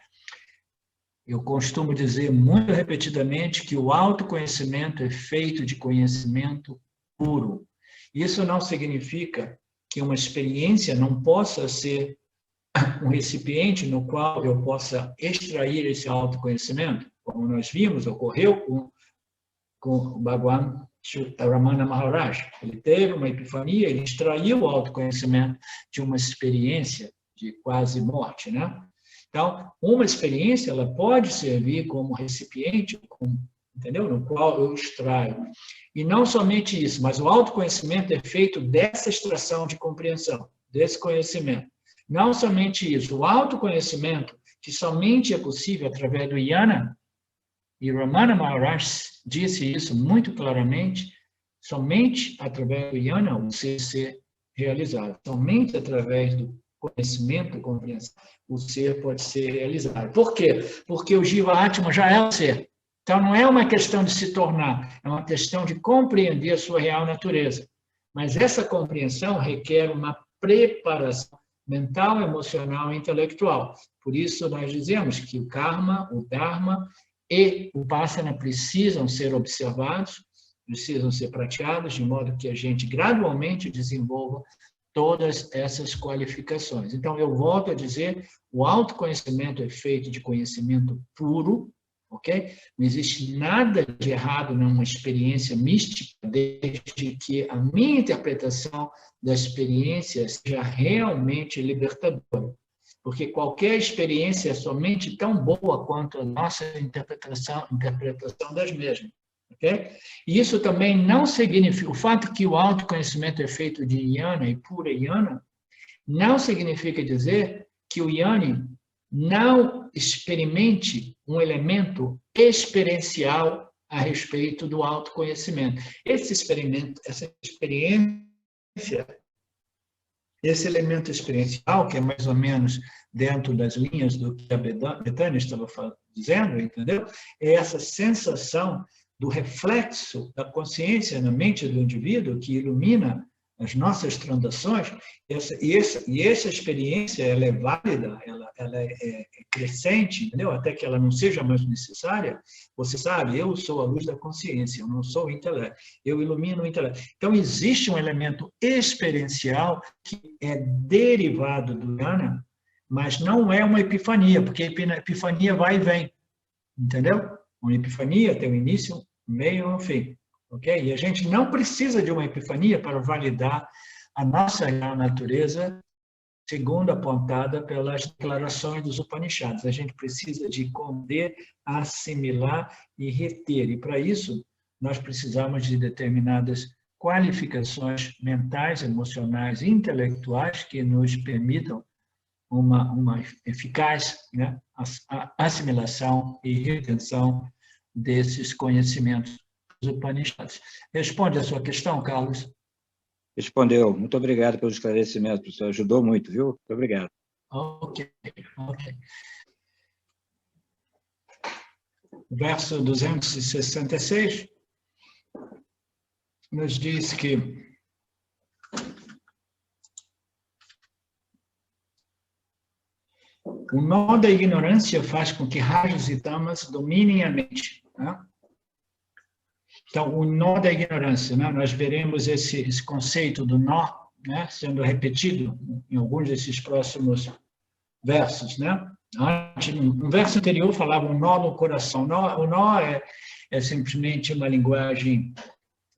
Eu costumo dizer muito repetidamente que o autoconhecimento é feito de conhecimento puro. Isso não significa que uma experiência não possa ser um recipiente no qual eu possa extrair esse autoconhecimento, como nós vimos, ocorreu com o Bhagwan Ramana Maharaj. Ele teve uma epifania, ele extraiu o autoconhecimento de uma experiência de quase morte, né? Então, uma experiência, ela pode servir como recipiente, entendeu? No qual eu extraio. E não somente isso, mas o autoconhecimento é feito dessa extração de compreensão, desse conhecimento. Não somente isso, o autoconhecimento, que somente é possível através do Jnana, e Ramana Maharaj disse isso muito claramente, somente através do Jnana o ser realizado, somente através do conhecimento, compreensão, o ser pode ser realizado. Por quê? Porque o Jiva Atma já é o ser. Então, não é uma questão de se tornar, é uma questão de compreender a sua real natureza. Mas essa compreensão requer uma preparação mental, emocional e intelectual. Por isso, nós dizemos que o Karma, o Dharma e o Upasana precisam ser observados, precisam ser praticados, de modo que a gente gradualmente desenvolva todas essas qualificações. Então, eu volto a dizer, o autoconhecimento é feito de conhecimento puro, ok? Não existe nada de errado numa experiência mística, desde que a minha interpretação da experiência seja realmente libertadora. Porque qualquer experiência é somente tão boa quanto a nossa interpretação das mesmas. Okay? E isso também não significa, o fato que o autoconhecimento é feito de jnana e pura jnana, não significa dizer que o jnani não experimente um elemento experiencial a respeito do autoconhecimento. Esse experimento, essa experiência, esse elemento experiencial, que é mais ou menos dentro das linhas do que a Betânia estava dizendo, entendeu? É essa sensação do reflexo da consciência na mente do indivíduo que ilumina as nossas transações, e essa experiência ela é válida, ela é crescente, entendeu? Até que ela não seja mais necessária. Você sabe, eu sou a luz da consciência, eu não sou o intelecto, eu ilumino o intelecto. Então, existe um elemento experiencial que é derivado do jnana, mas não é uma epifania, porque a epifania vai e vem, entendeu? Uma epifania tem um início, um meio e um fim. Okay? E a gente não precisa de uma epifania para validar a nossa real natureza, segundo apontada pelas declarações dos Upanishads. A gente precisa de compreender, assimilar e reter. E, para isso, nós precisamos de determinadas qualificações mentais, emocionais e intelectuais que nos permitam uma eficaz, né, assimilação e retenção desses conhecimentos dos Upanishads. Responde a sua questão, Carlos? Respondeu. Muito obrigado pelo esclarecimento, professor. Ajudou muito, viu? Muito obrigado. Ok. Verso 266 nos diz que o nó da ignorância faz com que rajas e tamas dominem a mente. Né? Então, o nó da ignorância, né? Nós veremos esse conceito do nó, né? Sendo repetido em alguns desses próximos versos. Né? No verso anterior falava um nó no coração. O nó é simplesmente uma linguagem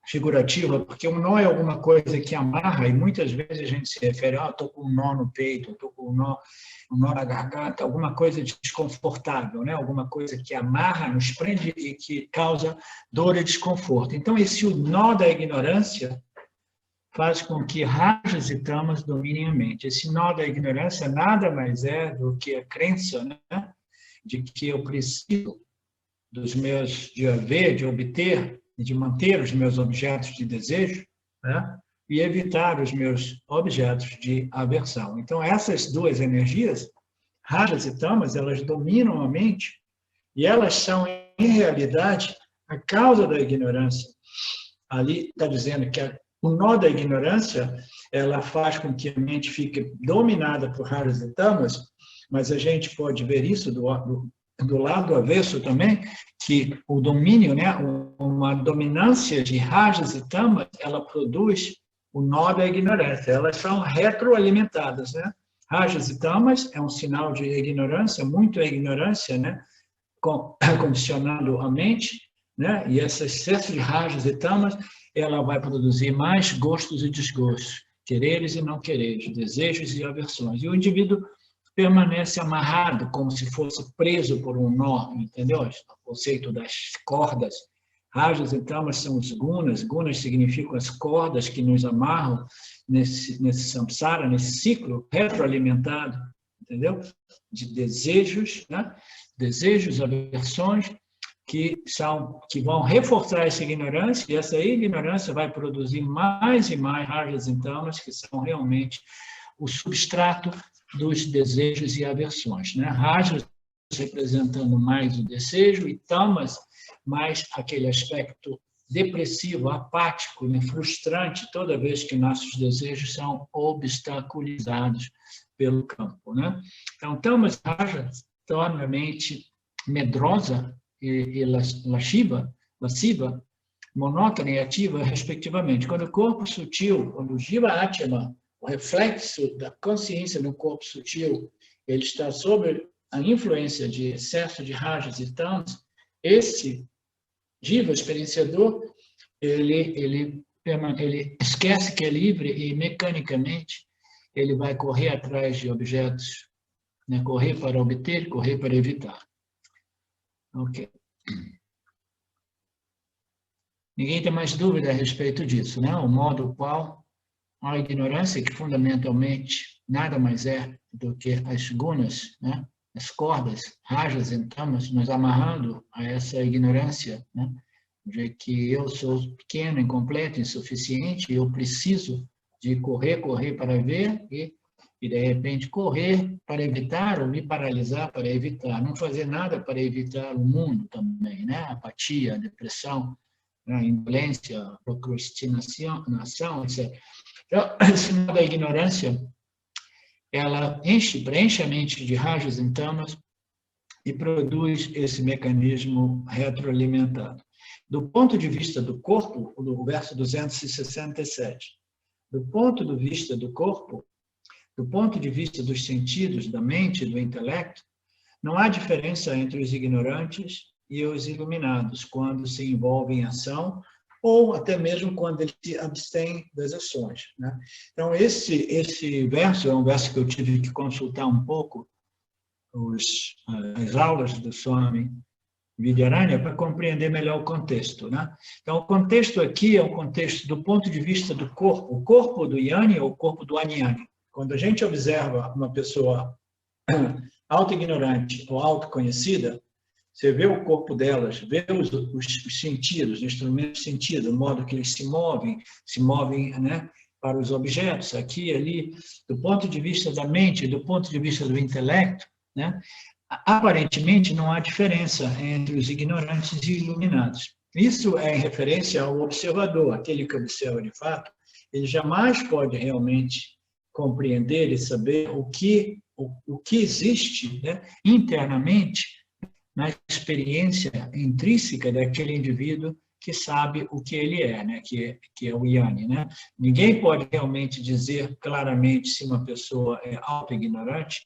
figurativa, porque um nó é alguma coisa que amarra, e muitas vezes a gente se refere, estou com um nó no peito, estou com um nó na garganta, alguma coisa desconfortável, né? Alguma coisa que amarra, nos prende e que causa dor e desconforto. Então, esse nó da ignorância faz com que rajas e tamas dominem a mente. Esse nó da ignorância nada mais é do que a crença, né? De que eu preciso dos meus, de haver, de obter, de manter os meus objetos de desejo, né? E evitar os meus objetos de aversão. Então, essas duas energias, rajas e tamas, elas dominam a mente e elas são, em realidade, a causa da ignorância. Ali está dizendo que o nó da ignorância, ela faz com que a mente fique dominada por rajas e tamas, mas a gente pode ver isso do lado avesso também, que o domínio, né, uma dominância de rajas e tamas, ela produz o nó da ignorância. Elas são retroalimentadas, né? Rajas e tamas é um sinal de ignorância, muita ignorância, né, condicionando a mente, né? E esse excesso de rajas e tamas, ela vai produzir mais gostos e desgostos, quereres e não quereres, desejos e aversões. E o indivíduo permanece amarrado, como se fosse preso por um nó, entendeu? O conceito das cordas. Rajas e tamas são os gunas. Gunas significam as cordas que nos amarram nesse samsara, nesse ciclo retroalimentado, entendeu? De desejos, né? Desejos, aversões, que vão reforçar essa ignorância, e essa ignorância vai produzir mais e mais rajas e tamas, que são realmente o substrato dos desejos e aversões, né? Rajas representando mais o desejo e tamas mais aquele aspecto depressivo, apático, né? Frustrante toda vez que nossos desejos são obstaculizados pelo campo, né? Então, tamas rajas torna a mente medrosa e lasciva, monótona e ativa, respectivamente. Quando o corpo sutil, quando o Jiva Atma, o reflexo da consciência no corpo sutil, ele está sob a influência de excesso de rajas e tamas, esse Jiva, experienciador, ele esquece que é livre e, mecanicamente, ele vai correr atrás de objetos, né? Correr para obter, correr para evitar. Ok. Ninguém tem mais dúvida a respeito disso, né? O modo qual a ignorância, que fundamentalmente nada mais é do que as gunas, né? As cordas, rajas e tamas, nos amarrando a essa ignorância, né? De que eu sou pequeno, incompleto, insuficiente, eu preciso de correr para ver e de repente correr para evitar ou me paralisar para evitar, não fazer nada para evitar o mundo também, né? Apatia, depressão, né? Indolência, procrastinação, etc. Então, esse modo da ignorância, ela preenche a mente de rajas e tamas e produz esse mecanismo retroalimentado. Do ponto de vista do corpo, do verso 267, do ponto de vista do corpo, do ponto de vista dos sentidos, da mente e do intelecto, não há diferença entre os ignorantes e os iluminados quando se envolvem em ação ou até mesmo quando eles se abstêm das ações, né? Então, esse verso é um verso que eu tive que consultar um pouco as aulas do Swami Vidyaranya para compreender melhor o contexto, né? Então, o contexto aqui é um contexto do ponto de vista do corpo, o corpo do Yani ou o corpo do Anyani. Quando a gente observa uma pessoa auto-ignorante ou autoconhecida, você vê o corpo delas, vê os sentidos, os instrumentos de sentido, o modo que eles se movem, né, para os objetos, aqui e ali, do ponto de vista da mente, do ponto de vista do intelecto, né, aparentemente não há diferença entre os ignorantes e iluminados. Isso é em referência ao observador, aquele que observa de fato, ele jamais pode realmente compreender e saber o que o que existe, né, internamente na experiência intrínseca daquele indivíduo que sabe o que ele é, né, que é o Jnani, né? Ninguém pode realmente dizer claramente se uma pessoa é auto-ignorante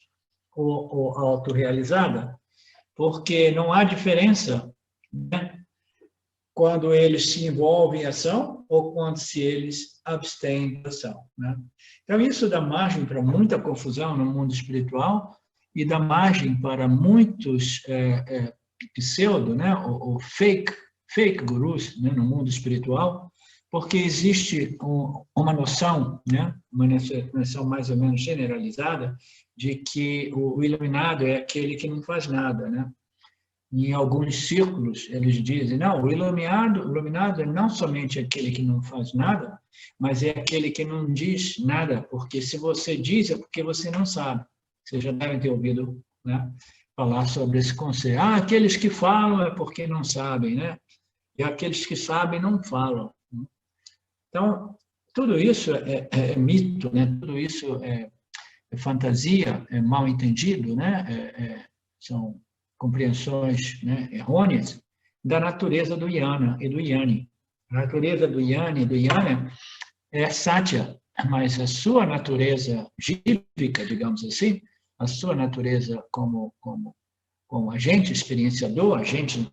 ou autorrealizada, porque não há diferença, né, quando eles se envolvem em ação ou quando se eles abstêm da ação, né? Então, isso dá margem para muita confusão no mundo espiritual e dá margem para muitos pseudo, né, ou fake gurus, né, no mundo espiritual, porque existe uma noção, né, uma noção mais ou menos generalizada de que o iluminado é aquele que não faz nada, né? Em alguns círculos, eles dizem, não, o iluminado é não somente aquele que não faz nada, mas é aquele que não diz nada, porque se você diz é porque você não sabe. Vocês já devem ter ouvido, né, falar sobre esse conceito. Ah, aqueles que falam é porque não sabem, né? E aqueles que sabem não falam. Então, tudo isso é mito, né? Tudo isso é fantasia, é mal entendido, né? São compreensões, né, errôneas da natureza do Jnana e do Jnani. A natureza do Jnani e do Jnana é Satya, mas a sua natureza gívica, digamos assim, a sua natureza como agente experienciador, agente,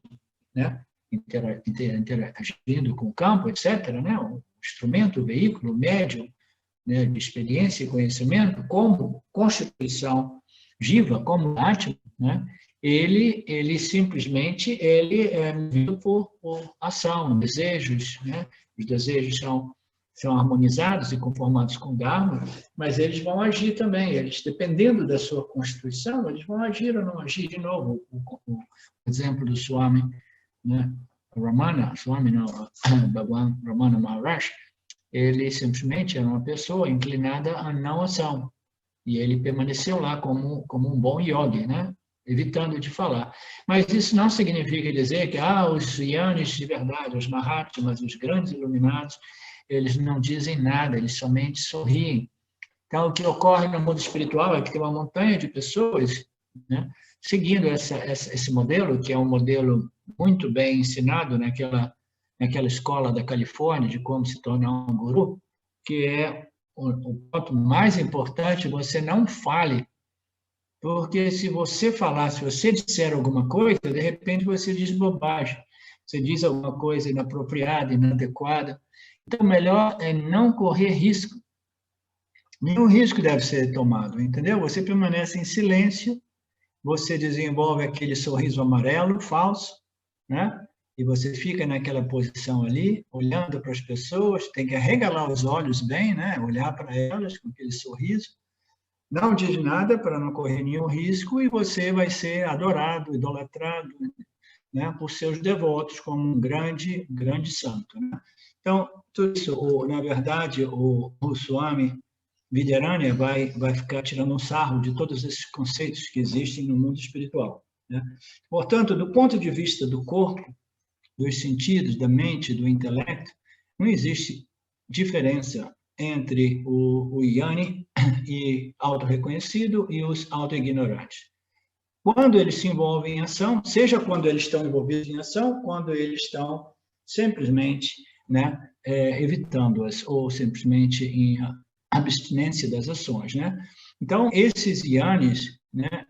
né, interagindo com o campo, etc., né, o instrumento, o veículo, o médium, né, de experiência e conhecimento, como constituição viva, como Atma, né, ele simplesmente é movido por ação, desejos, né? Os desejos são harmonizados e conformados com o Dharma, mas eles vão agir também. Eles, dependendo da sua constituição, eles vão agir ou não agir. De novo, o exemplo do Swami, né? Swami não, Bhagwan Ramana Maharaj, ele simplesmente era uma pessoa inclinada à não ação. E ele permaneceu lá como um bom yogi, né? Evitando de falar. Mas isso não significa dizer que os Jnanis de verdade, os Mahatmas, os grandes iluminados, eles não dizem nada, eles somente sorriem. Então, o que ocorre no mundo espiritual é que tem uma montanha de pessoas, né, seguindo esse modelo, que é um modelo muito bem ensinado naquela escola da Califórnia de como se tornar um guru, que é o ponto mais importante: você não fale. Porque se você falar, se você disser alguma coisa, de repente você diz bobagem, você diz alguma coisa inapropriada, inadequada. Então, melhor é não correr risco. Nenhum risco deve ser tomado, entendeu? Você permanece em silêncio, você desenvolve aquele sorriso amarelo falso, né? E você fica naquela posição ali, olhando para as pessoas, tem que arregalar os olhos bem, né? Olhar para elas com aquele sorriso. Não diz nada para não correr nenhum risco e você vai ser adorado, idolatrado, né, por seus devotos como um grande santo, né? Então, tudo isso, na verdade, o Swami Vidyaranya vai ficar tirando um sarro de todos esses conceitos que existem no mundo espiritual, né? Portanto, do ponto de vista do corpo, dos sentidos, da mente, do intelecto, não existe diferença entre o Jnani e auto-reconhecido e os auto-ignorantes. Quando eles se envolvem em ação, seja quando eles estão envolvidos em ação, quando eles estão simplesmente, né, evitando-as, ou simplesmente em abstinência das ações, né? Então, esses Jnanis, né,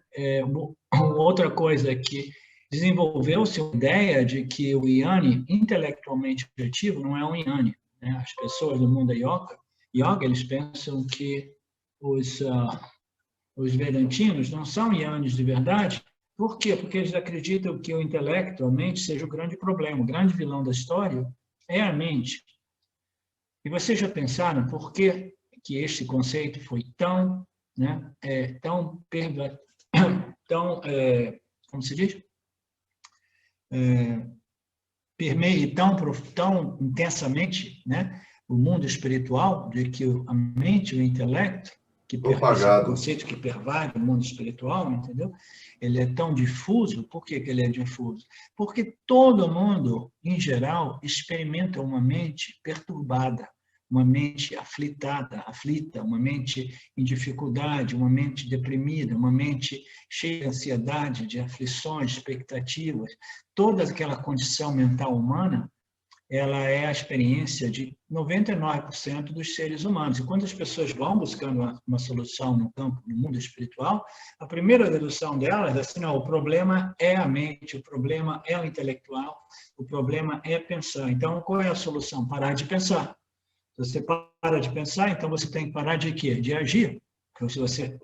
outra coisa que desenvolveu-se a ideia de que o Jnani intelectualmente objetivo não é um Jnani, né? As pessoas do mundo da yoga, eles pensam que os vedantinos não são Jnanis de verdade. Por quê? Porque eles acreditam que o intelecto, a mente, seja o grande problema. O grande vilão da história é a mente. E vocês já pensaram por que este conceito foi tão, né, como se diz? Permeia tão intensamente, né, o mundo espiritual, de que a mente, o intelecto, que esse conceito que pervade o mundo espiritual, entendeu? Ele é tão difuso. Por que ele é difuso? Porque todo mundo, em geral, experimenta uma mente perturbada, uma mente aflita, uma mente em dificuldade, uma mente deprimida, uma mente cheia de ansiedade, de aflições, expectativas, toda aquela condição mental humana, ela é a experiência de 99% dos seres humanos. E quando as pessoas vão buscando uma solução no campo, no mundo espiritual, a primeira dedução delas é assim, não, o problema é a mente, o problema é o intelectual, o problema é pensar. Então, qual é a solução? Parar de pensar. Se você para de pensar, então você tem que parar de quê? De agir. Porque se você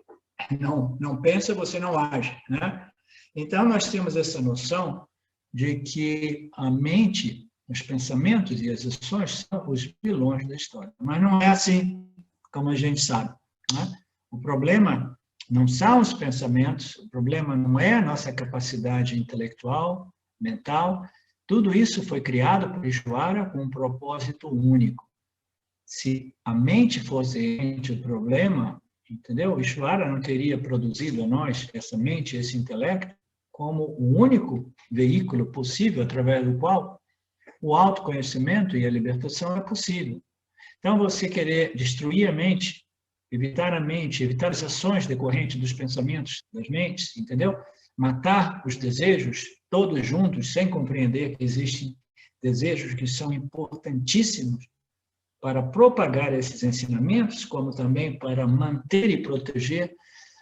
não pensa, você não age, né? Então, nós temos essa noção de que a mente, os pensamentos e as ações são os vilões da história. Mas não é assim, como a gente sabe, né? O problema não são os pensamentos, o problema não é a nossa capacidade intelectual, mental. Tudo isso foi criado por Ishvara com um propósito único. Se a mente fosse o problema, entendeu? Ishvara não teria produzido a nós essa mente, esse intelecto, como o único veículo possível através do qual o autoconhecimento e a libertação é possível. Então, você querer destruir a mente, evitar as ações decorrentes dos pensamentos das mentes, entendeu? Matar os desejos todos juntos, sem compreender que existem desejos que são importantíssimos para propagar esses ensinamentos, como também para manter e proteger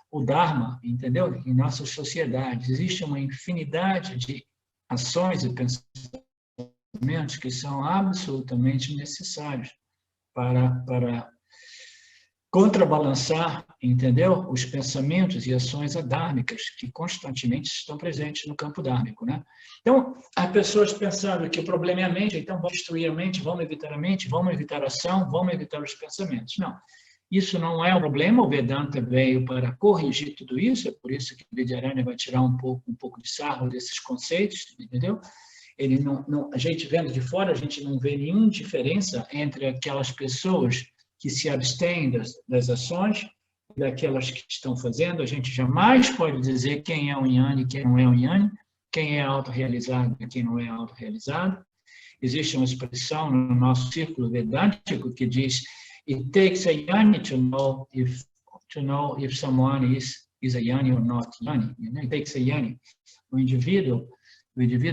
o Dharma, entendeu? Em nossas sociedades. Existe uma infinidade de ações e pensamentos que são absolutamente necessários para contrabalançar, entendeu? Os pensamentos e ações adármicas que constantemente estão presentes no campo dármico, né? Então, as pessoas pensaram que o problema é a mente, então vamos destruir a mente, vamos evitar a ação, vamos evitar os pensamentos. Não, isso não é o problema, o Vedanta veio para corrigir tudo isso, é por isso que o Vidyaranya vai tirar um pouco de sarro desses conceitos, entendeu? Ele a gente vendo de fora, a gente não vê nenhuma diferença entre aquelas pessoas que se abstêm das ações e daquelas que estão fazendo. A gente jamais pode dizer quem é um Jnani e quem não é um Jnani, quem é autorrealizado e quem não é autorrealizado. Existe uma expressão no nosso círculo vedântico que diz it takes a Jnani to know if someone is a Jnani or not Jnani. It takes a Jnani. O indivíduo,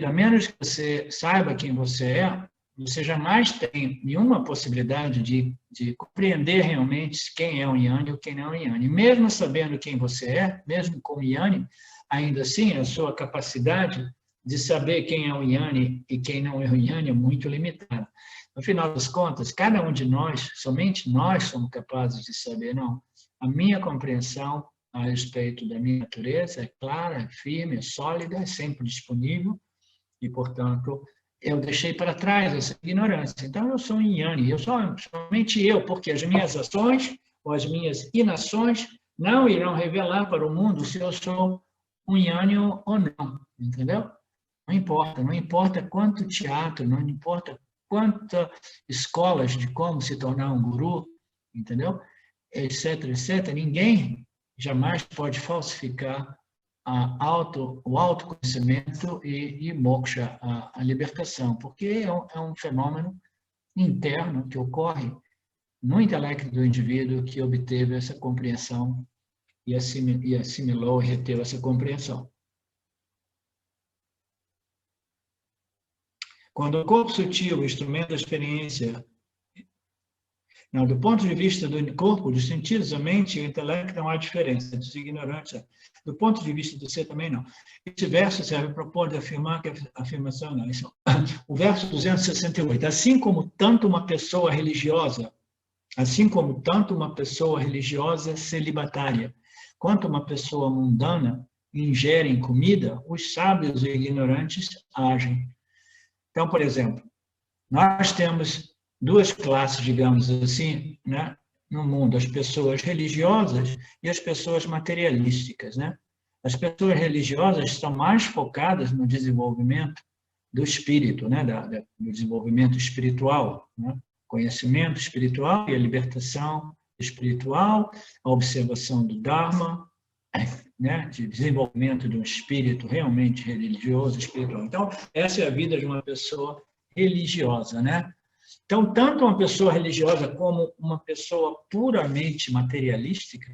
a menos que você saiba quem você é, você jamais tem nenhuma possibilidade de compreender realmente quem é um Jnani ou quem não é um Jnani. Mesmo sabendo quem você é, mesmo como Jnani, ainda assim a sua capacidade de saber quem é um Jnani e quem não é um Jnani é muito limitada. No final das contas, cada um de nós, somente nós somos capazes de saber, não, a minha compreensão a respeito da minha natureza é clara, é firme, é sólida, é sempre disponível e, portanto, eu deixei para trás essa ignorância. Então, eu sou um Jnani, somente eu, porque as minhas ações ou as minhas inações não irão revelar para o mundo se eu sou um Jnani ou não, entendeu? Não importa quanto teatro, não importa quantas escolas de como se tornar um guru, entendeu? Etc, etc. Ninguém jamais pode falsificar o autoconhecimento e moksha, a libertação, porque é um fenômeno interno que ocorre no intelecto do indivíduo que obteve essa compreensão e assimilou e reteve essa compreensão. Quando o corpo sutil, o instrumento da experiência, não, do ponto de vista do corpo, dos sentidos, a mente e o intelecto não há diferença, dos ignorantes. Do ponto de vista do ser também não. Esse verso serve para propor de afirmar que a afirmação não. Isso. O verso 268. Assim como tanto uma pessoa religiosa celibatária, quanto uma pessoa mundana ingerem comida, os sábios e ignorantes agem. Então, por exemplo, nós temos duas classes, digamos assim, né, no mundo, as pessoas religiosas e as pessoas materialísticas, né? As pessoas religiosas estão mais focadas no desenvolvimento do espírito, né, do desenvolvimento espiritual, né? Conhecimento espiritual e a libertação espiritual, a observação do Dharma, né, de desenvolvimento de um espírito realmente religioso, espiritual. Então, essa é a vida de uma pessoa religiosa, né? Então, tanto uma pessoa religiosa como uma pessoa puramente materialística,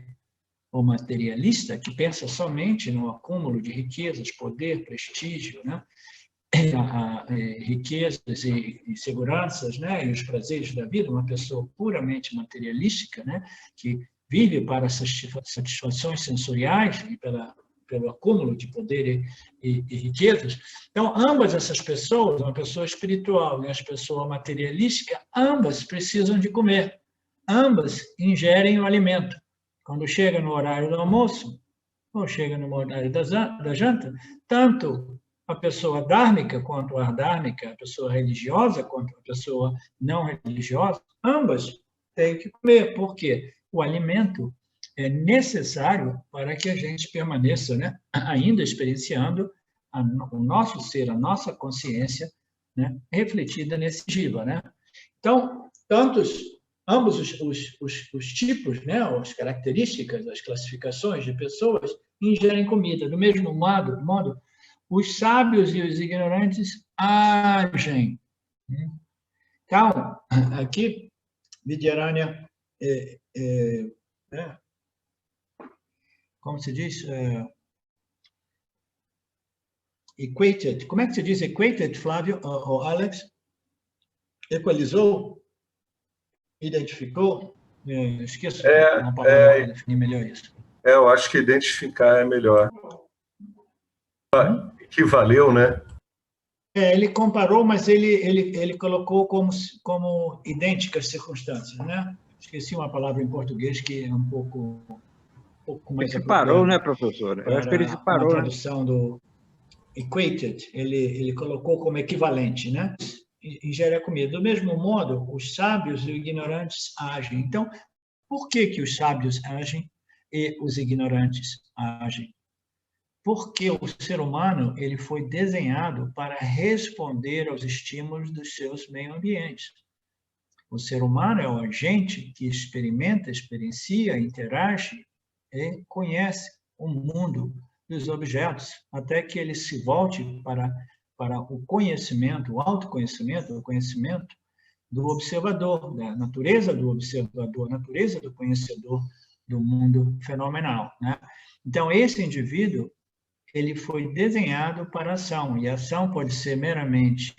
ou materialista, que pensa somente no acúmulo de riquezas, poder, prestígio, né? Riquezas e seguranças, né? E os prazeres da vida, uma pessoa puramente materialística, né? Que vive para satisfações sensoriais e pelo acúmulo de poder e riquezas. Então, ambas essas pessoas, uma pessoa espiritual e a pessoa materialística, ambas precisam de comer, ambas ingerem o alimento. Quando chega no horário do almoço, ou chega no horário da janta, tanto a pessoa dármica quanto a adármica, a pessoa religiosa quanto a pessoa não religiosa, ambas têm que comer. Por quê? O alimento é necessário para que a gente permaneça, né, ainda experienciando o nosso ser, a nossa consciência, né, refletida nesse jiva, né? Então, ambos os tipos, né, as características, as classificações de pessoas ingerem comida. Do mesmo modo, os sábios e os ignorantes agem. Então, aqui, Vidyaranya, como se diz? Equated. Como é que se diz equated, Flávio ou Alex? Equalizou? Identificou? Esqueço uma palavra para definir melhor isso. Eu acho que identificar é melhor. Equivaleu, né? Ele comparou, mas ele colocou como idênticas circunstâncias, né? Esqueci uma palavra em português que é um pouco mais Ele parou, né, professor? Eu acho que ele parou. A tradução do equated, ele colocou como equivalente, né? Ingere a comida. Do mesmo modo, os sábios e os ignorantes agem. Então, por que os sábios agem e os ignorantes agem? Porque o ser humano ele foi desenhado para responder aos estímulos dos seus meio ambientes. O ser humano é o agente que experimenta, experiencia, interage e conhece o mundo dos objetos, até que ele se volte para o conhecimento, o autoconhecimento, o conhecimento do observador, da natureza do observador, a natureza do conhecedor do mundo fenomenal, né? Então, esse indivíduo ele foi desenhado para a ação, e a ação pode ser meramente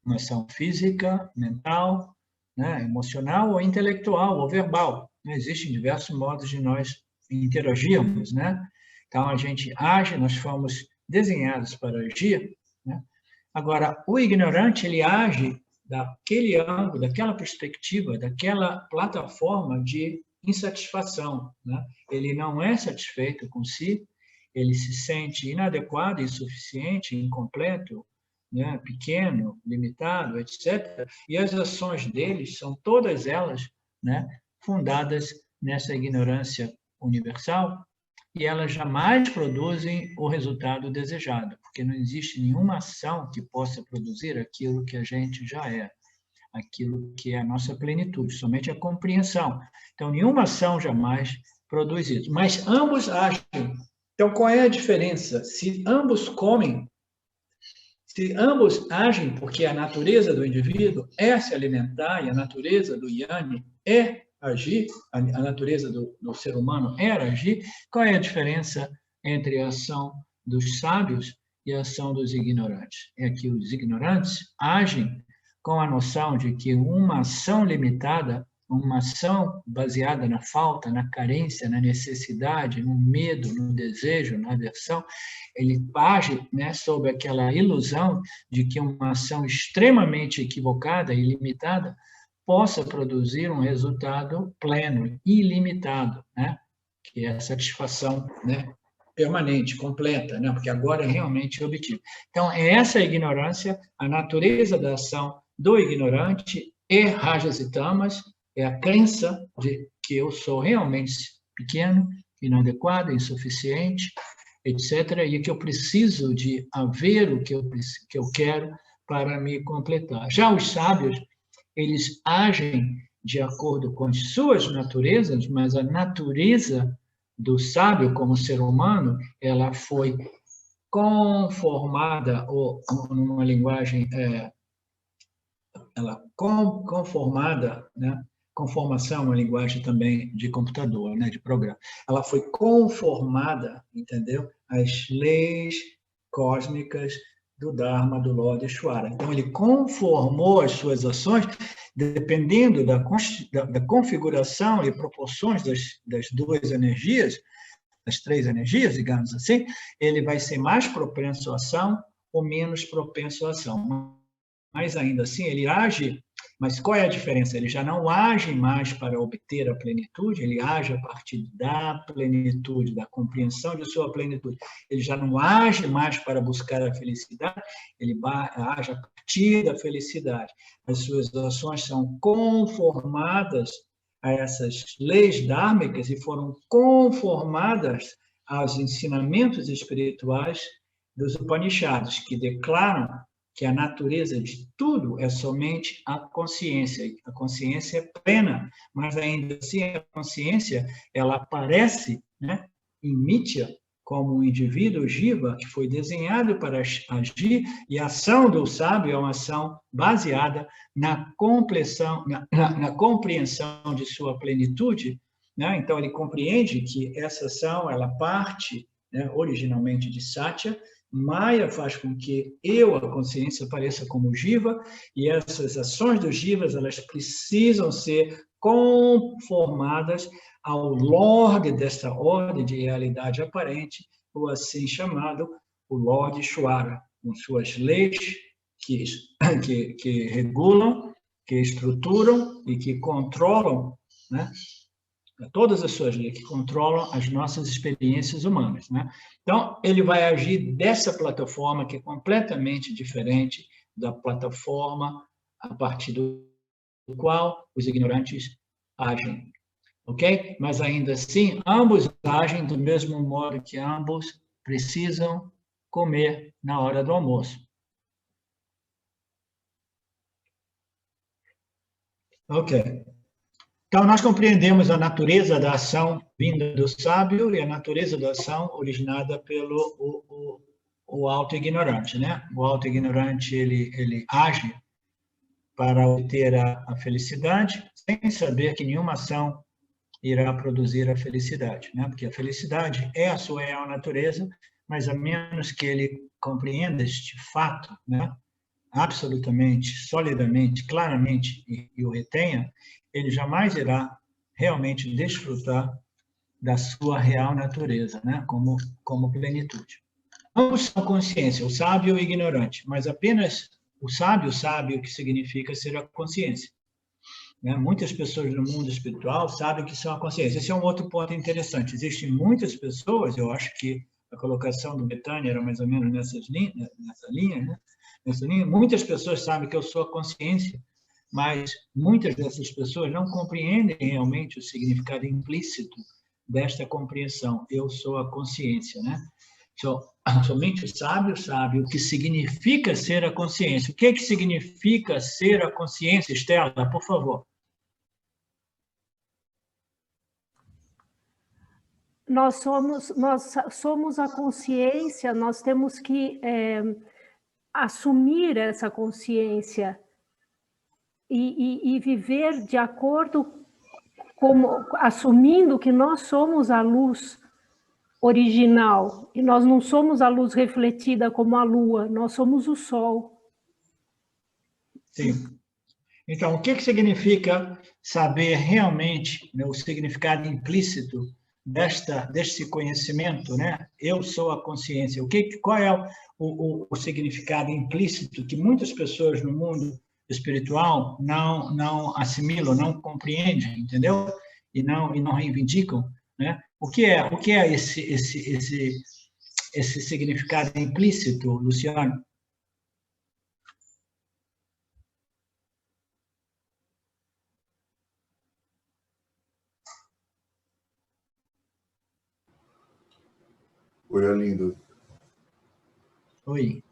uma ação física, mental, né, emocional ou intelectual ou verbal. Existem diversos modos de nós interagirmos, né? Então, a gente age, nós fomos desenhados para agir, né? Agora, o ignorante, ele age daquele ângulo, daquela perspectiva, daquela plataforma de insatisfação, né? Ele não é satisfeito com si, ele se sente inadequado, insuficiente, incompleto, né? Pequeno, limitado, etc. E as ações deles são todas elas, né, fundadas nessa ignorância universal, e elas jamais produzem o resultado desejado, porque não existe nenhuma ação que possa produzir aquilo que a gente já é, aquilo que é a nossa plenitude, somente a compreensão. Então, nenhuma ação jamais produz isso. Mas ambos agem. Então, qual é a diferença? Se ambos comem, se ambos agem, porque a natureza do indivíduo é se alimentar e a natureza do Yoni é agir, a natureza do ser humano é agir, qual é a diferença entre a ação dos sábios e a ação dos ignorantes? É que os ignorantes agem com a noção de que uma ação limitada, uma ação baseada na falta, na carência, na necessidade, no medo, no desejo, na aversão, ele age, né, sob aquela ilusão de que uma ação extremamente equivocada e limitada possa produzir um resultado pleno, ilimitado, né, que é a satisfação, né, permanente, completa, né, porque agora é realmente obtido. Então, é essa ignorância, a natureza da ação do ignorante é rajas e tamas, é a crença de que eu sou realmente pequeno, inadequado, insuficiente, etc., e que eu preciso de haver o que eu quero para me completar. Já os sábios, eles agem de acordo com as suas naturezas, mas a natureza do sábio como ser humano, ela foi conformada, ou numa linguagem conformada, né? Conformação é uma linguagem também de computador, né, de programa. Ela foi conformada, entendeu? Às leis cósmicas do Dharma, do Lord Ishvara. Então, ele conformou as suas ações dependendo da configuração e proporções das duas energias, das três energias, digamos assim, ele vai ser mais propenso à ação ou menos propenso à ação. Mas, ainda assim, ele age. Mas qual é a diferença? Ele já não age mais para obter a plenitude, ele age a partir da plenitude, da compreensão de sua plenitude. Ele já não age mais para buscar a felicidade, ele age a partir da felicidade. As suas ações são conformadas a essas leis dármicas e foram conformadas aos ensinamentos espirituais dos Upanishads, que declaram que a natureza de tudo é somente a consciência. A consciência é plena, mas ainda assim a consciência ela aparece, né, em Mitya como um indivíduo jiva que foi desenhado para agir, e a ação do sábio é uma ação baseada na compreensão de sua plenitude, né? Então ele compreende que essa ação ela parte, né, originalmente de Satya. Maya faz com que a consciência, apareça como jiva, e essas ações dos jivas elas precisam ser conformadas ao Lorde desta ordem de realidade aparente, o assim chamado o Lorde Ishvara, com suas leis que regulam, que estruturam e que controlam, né? Todas as suas leis que controlam as nossas experiências humanas, né? Então, ele vai agir dessa plataforma que é completamente diferente da plataforma a partir do qual os ignorantes agem, ok? Mas, ainda assim, ambos agem do mesmo modo que ambos precisam comer na hora do almoço. Ok. Então, nós compreendemos a natureza da ação vinda do sábio e a natureza da ação originada pelo o auto-ignorante, né? O auto-ignorante, ele age para obter a felicidade, sem saber que nenhuma ação irá produzir a felicidade, né? Porque a felicidade é a sua real natureza, mas a menos que ele compreenda este fato, né? Absolutamente, solidamente, claramente, e o retenha, ele jamais irá realmente desfrutar da sua real natureza, né? como plenitude. Ambos são consciência, o sábio e o ignorante, mas apenas o sábio sabe o que significa ser a consciência, né? Muitas pessoas no mundo espiritual sabem que são a consciência. Esse é um outro ponto interessante. Existem muitas pessoas, eu acho que a colocação do Betânia era mais ou menos nessa linha, né? Muitas pessoas sabem que eu sou a consciência, mas muitas dessas pessoas não compreendem realmente o significado implícito desta compreensão. Eu sou a consciência, né? Somente o sábio sabe o que significa ser a consciência. O que é que significa ser a consciência, Estela, por favor? Nós somos a consciência, nós temos que assumir essa consciência e viver de acordo, assumindo que nós somos a luz original, e nós não somos a luz refletida como a lua, nós somos o sol. Sim. Então, o que significa saber realmente, né, o significado implícito deste conhecimento, né? Eu sou a consciência. Qual é o significado implícito que muitas pessoas no mundo espiritual não assimilam, não compreendem, entendeu? E não reivindicam, né? O que é esse significado implícito, Luciano? Oi, Arlindo. Oi.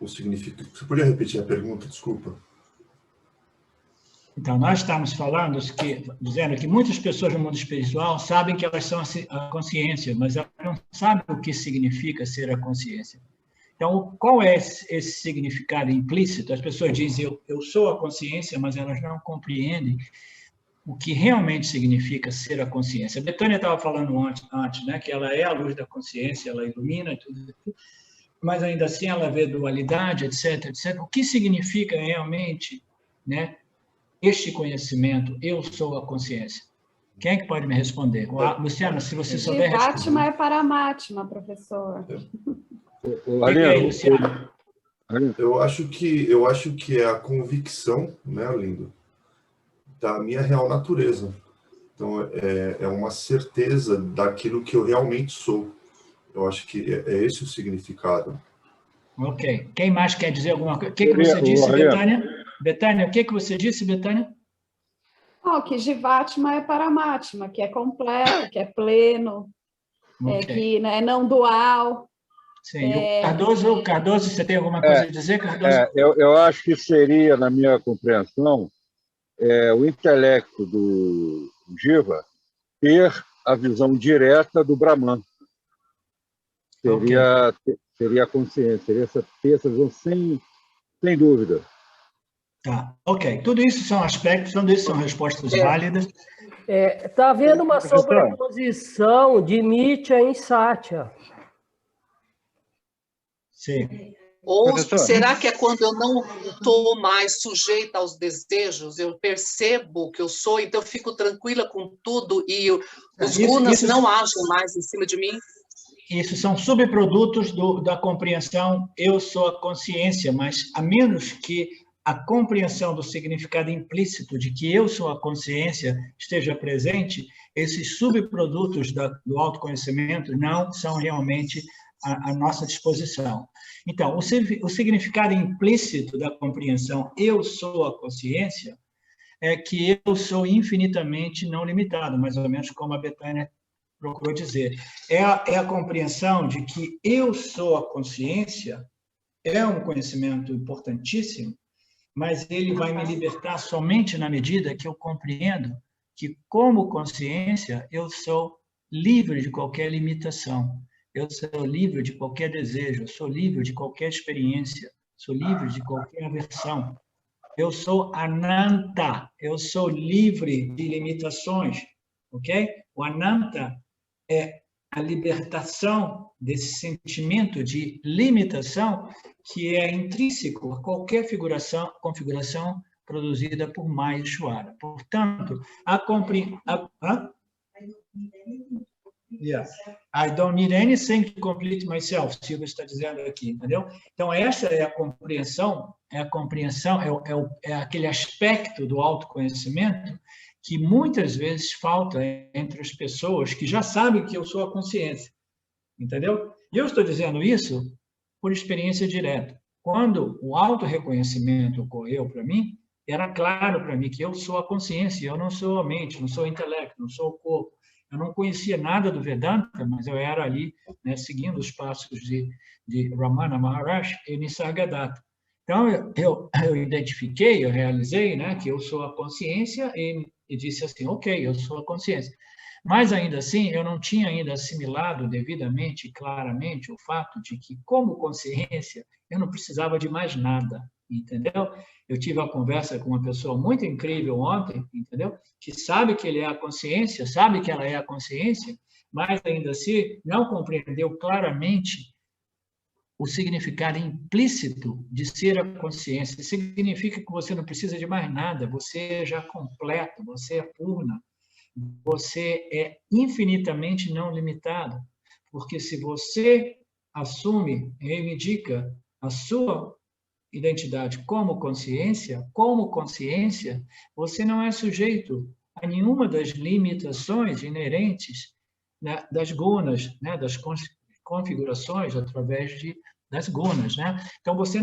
O significado. Você podia repetir a pergunta, desculpa? Então, nós estamos dizendo que muitas pessoas no mundo espiritual sabem que elas são a consciência, mas elas não sabem o que significa ser a consciência. Então, qual é esse significado implícito? As pessoas dizem, eu sou a consciência, mas elas não compreendem o que realmente significa ser a consciência. A Betânia estava falando antes, né, que ela é a luz da consciência, ela ilumina tudo, mas ainda assim ela vê dualidade, etc, etc. O que significa realmente, né, este conhecimento, eu sou a consciência? Quem é que pode me responder? Luciana, se você souber responder. Jivatma é Paramatma, professor. Aí, Luciana. Eu acho que é a convicção, né, Lindo, da minha real natureza. Então, é uma certeza daquilo que eu realmente sou. Eu acho que é esse o significado. Ok. Quem mais quer dizer alguma coisa? O que você disse, Betânia? Betânia, o que você disse, Betânia? Que Jivatma é Paramatma, que é completo, que é pleno, Okay. Que é não dual. Sim. Cardoso, você tem alguma coisa a dizer, Cardoso? Eu acho que seria, na minha compreensão, o intelecto do Jiva ter a visão direta do Brahman. Seria a consciência, seria ter essa visão sem dúvida. Tá, ok. Tudo isso são aspectos, tudo isso são respostas válidas. Está havendo uma sobreposição de Nitya em Satya. Sim. Ou será que é quando eu não estou mais sujeita aos desejos, eu percebo que eu sou, então eu fico tranquila com tudo e os gunas não agem mais em cima de mim? Isso são subprodutos da compreensão eu sou a consciência, mas a menos que a compreensão do significado implícito de que eu sou a consciência esteja presente, esses subprodutos do autoconhecimento não são realmente à nossa disposição. Então, o significado implícito da compreensão eu sou a consciência é que eu sou infinitamente não limitado, mais ou menos como a Betânia procurou dizer. É a compreensão de que eu sou a consciência, é um conhecimento importantíssimo, mas ele vai me libertar somente na medida que eu compreendo que, como consciência, eu sou livre de qualquer limitação, eu sou livre de qualquer desejo, eu sou livre de qualquer experiência, sou livre de qualquer aversão. Eu sou Ananta, eu sou livre de limitações, ok? O Ananta é a libertação desse sentimento de limitação que é intrínseco a qualquer configuração produzida por Maya Ishvara. Portanto, I don't need anything to complete myself, Silvia está dizendo aqui, entendeu? Então, essa é a compreensão, é aquele aspecto do autoconhecimento que muitas vezes falta entre as pessoas que já sabem que eu sou a consciência, entendeu? E eu estou dizendo isso por experiência direta. Quando o autorreconhecimento ocorreu para mim, era claro para mim que eu sou a consciência, eu não sou a mente, não sou o intelecto, não sou o corpo. Eu não conhecia nada do Vedanta, mas eu era ali, né, seguindo os passos de Ramana Maharaj e Nisargadatta. Então, eu identifiquei, eu realizei, né, que eu sou a consciência e disse assim, ok, eu sou a consciência. Mas, ainda assim, eu não tinha ainda assimilado devidamente, claramente, o fato de que, como consciência, eu não precisava de mais nada, entendeu? Eu tive uma conversa com uma pessoa muito incrível ontem, entendeu? Que sabe que ele é a consciência, sabe que ela é a consciência, mas, ainda assim, não compreendeu claramente o significado implícito de ser a consciência. Significa que você não precisa de mais nada, você é já completo, você é purna, você é infinitamente não limitado, porque se você assume, reivindica a sua identidade como consciência, você não é sujeito a nenhuma das limitações inerentes, né, das gunas, né, das configurações através das gunas, né? Então você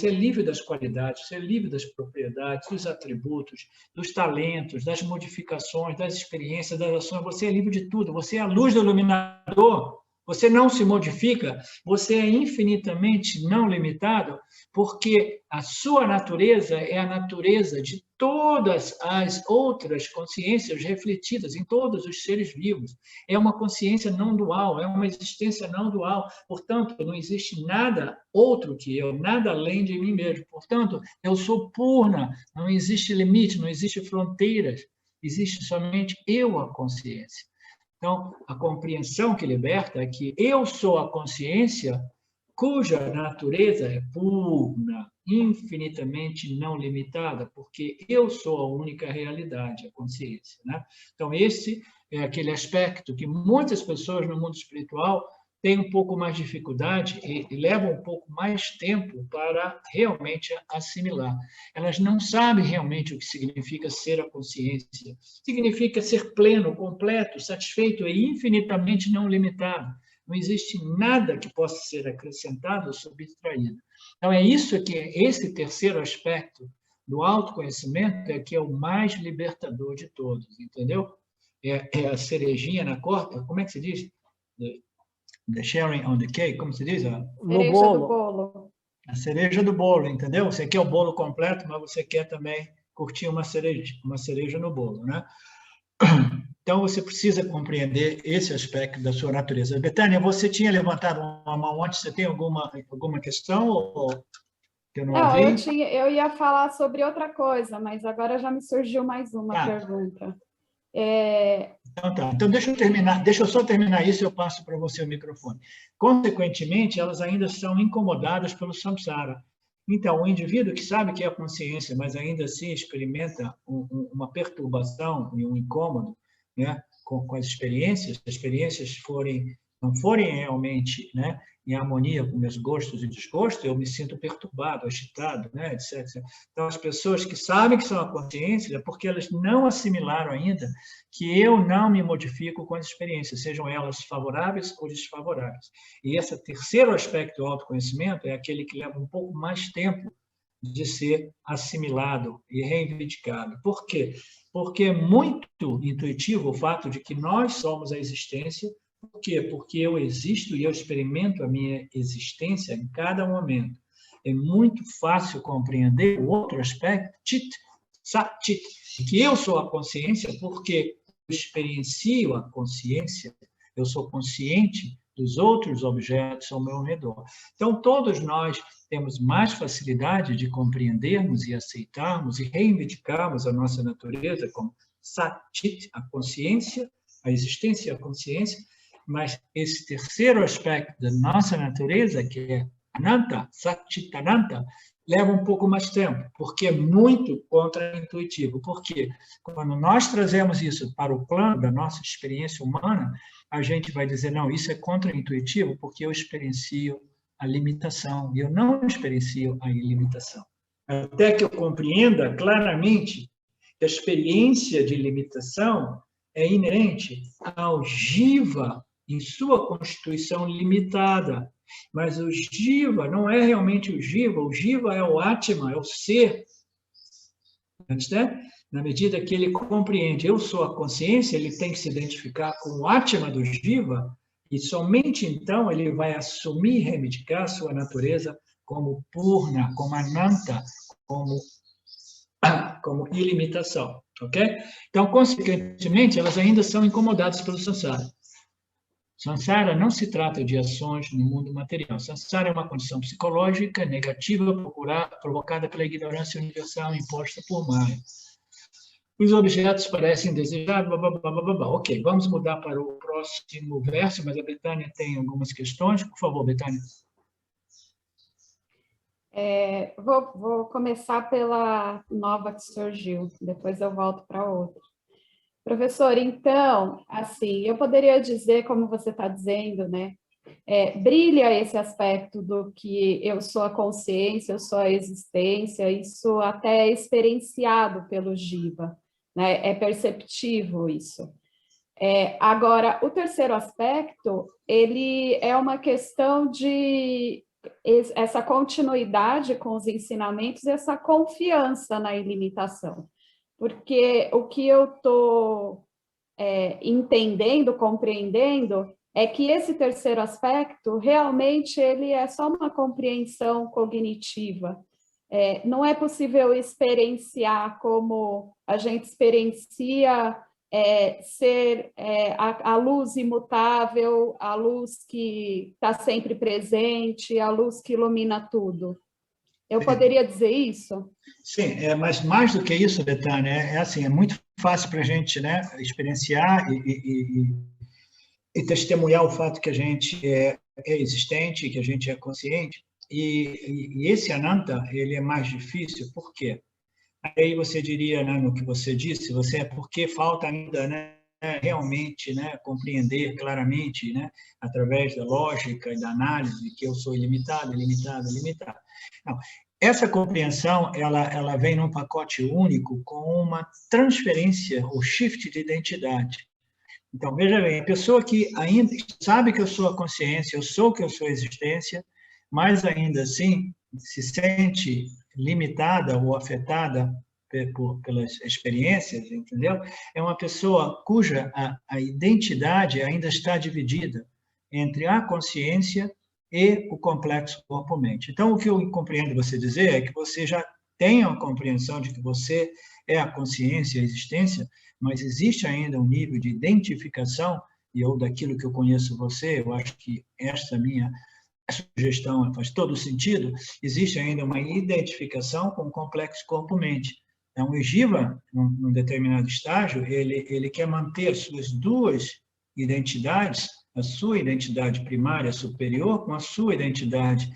é livre das qualidades, você é livre das propriedades, dos atributos, dos talentos, das modificações, das experiências, das ações, você é livre de tudo, você é a luz do iluminador, Você não se modifica, você é infinitamente não limitado, porque a sua natureza é a natureza de todas as outras consciências refletidas em todos os seres vivos. É uma consciência não dual, é uma existência não dual. Portanto, não existe nada outro que eu, nada além de mim mesmo. Portanto, eu sou purna, não existe limite, não existe fronteiras, existe somente eu, a consciência. Então, a compreensão que liberta é que eu sou a consciência cuja natureza é purna, infinitamente não limitada, porque eu sou a única realidade, a consciência, né? Então, esse é aquele aspecto que muitas pessoas no mundo espiritual têm um pouco mais de dificuldade e levam um pouco mais tempo para realmente assimilar. Elas não sabem realmente o que significa ser a consciência. Significa ser pleno, completo, satisfeito e infinitamente não limitado. Não existe nada que possa ser acrescentado ou subtraído. Então, é isso que esse terceiro aspecto do autoconhecimento é que é o mais libertador de todos, entendeu? É a cerejinha na torta, como é que se diz? The cherry on the cake, como se diz? No bolo. A cereja do bolo, entendeu? Você quer o bolo completo, mas você quer também curtir uma cereja no bolo, né? Então, você precisa compreender esse aspecto da sua natureza. Betânia, você tinha levantado uma mão antes, você tem alguma questão? Ou que eu não ouvi? Eu ia falar sobre outra coisa, mas agora já me surgiu mais uma pergunta. Então, tá. Então, deixa eu só terminar isso e eu passo para você o microfone. Consequentemente, elas ainda são incomodadas pelo samsara. Então, o indivíduo que sabe que é a consciência, mas ainda assim experimenta uma perturbação e um incômodo, né, com as experiências não forem realmente, né, em harmonia com meus gostos e desgostos, eu me sinto perturbado, agitado, né, etc. Então, as pessoas que sabem que são a consciência é porque elas não assimilaram ainda que eu não me modifico com as experiências, sejam elas favoráveis ou desfavoráveis. E esse terceiro aspecto do autoconhecimento é aquele que leva um pouco mais tempo de ser assimilado e reivindicado. Por quê? Porque é muito intuitivo o fato de que nós somos a existência. Por quê? Porque eu existo e eu experimento a minha existência em cada momento. É muito fácil compreender o outro aspecto, chit, sat, chit, que eu sou a consciência porque eu experiencio a consciência, eu sou consciente dos outros objetos ao meu redor. Então, todos nós temos mais facilidade de compreendermos e aceitarmos e reivindicarmos a nossa natureza como sat, chit, a consciência, a existência e a consciência, mas esse terceiro aspecto da nossa natureza, que é Ananta, Satchitananta, leva um pouco mais tempo, porque é muito contraintuitivo. Porque quando nós trazemos isso para o plano da nossa experiência humana, a gente vai dizer, não, isso é contraintuitivo, porque eu experiencio a limitação, e eu não experiencio a ilimitação. Até que eu compreenda claramente que a experiência de limitação é inerente ao jiva em sua constituição limitada. Mas o jiva não é realmente o jiva é o Atma, é o ser. Né? Na medida que ele compreende, eu sou a consciência, ele tem que se identificar com o Atma do jiva, e somente então ele vai assumir e reivindicar a sua natureza como purna, como ananta, como ilimitação. Ok? Então, consequentemente, elas ainda são incomodadas pelo samsara. Samsara não se trata de ações no mundo material. Samsara é uma condição psicológica negativa provocada pela ignorância universal imposta por Maya. Os objetos parecem desejáveis, blá, blá, blá, blá, blá. Ok, vamos mudar para o próximo verso, mas a Betânia tem algumas questões. Por favor, Betânia. Vou começar pela nova que surgiu, depois eu volto para outra. Professor, então, assim, eu poderia dizer, como você está dizendo, né? Brilha esse aspecto do que eu sou a consciência, eu sou a existência, isso até é experienciado pelo jiva, né? É perceptível isso. Agora, o terceiro aspecto, ele é uma questão de essa continuidade com os ensinamentos e essa confiança na ilimitação. Porque o que eu estou entendendo, compreendendo, é que esse terceiro aspecto, realmente, ele é só uma compreensão cognitiva. Não é possível experienciar como a gente experiencia ser a luz imutável, a luz que está sempre presente, a luz que ilumina tudo. Eu poderia dizer isso? Sim, mas mais do que isso, Betânia, assim, é muito fácil para a gente, né, experienciar e testemunhar o fato que a gente é existente, que a gente é consciente, e esse Ananta, ele é mais difícil, por quê? Aí você diria, né, no que você disse, porque falta ainda, né, realmente, né, compreender claramente, né, através da lógica e da análise, que eu sou ilimitado, ilimitado, ilimitado. Não, essa compreensão, ela vem num pacote único com uma transferência, ou shift de identidade. Então, veja bem, a pessoa que ainda sabe que eu sou a consciência, eu sou que eu sou a existência, mas ainda assim se sente limitada ou afetada pelas experiências, entendeu? É uma pessoa cuja a identidade ainda está dividida entre a consciência e o complexo corpo-mente. Então, o que eu compreendo você dizer é que você já tem a compreensão de que você é a consciência, a existência, mas existe ainda um nível de identificação, e eu, daquilo que eu conheço você, eu acho que esta minha sugestão faz todo sentido, existe ainda uma identificação com o complexo corpo-mente. Então, o Jiva, num determinado estágio, ele quer manter suas duas identidades, a sua identidade primária superior com a sua identidade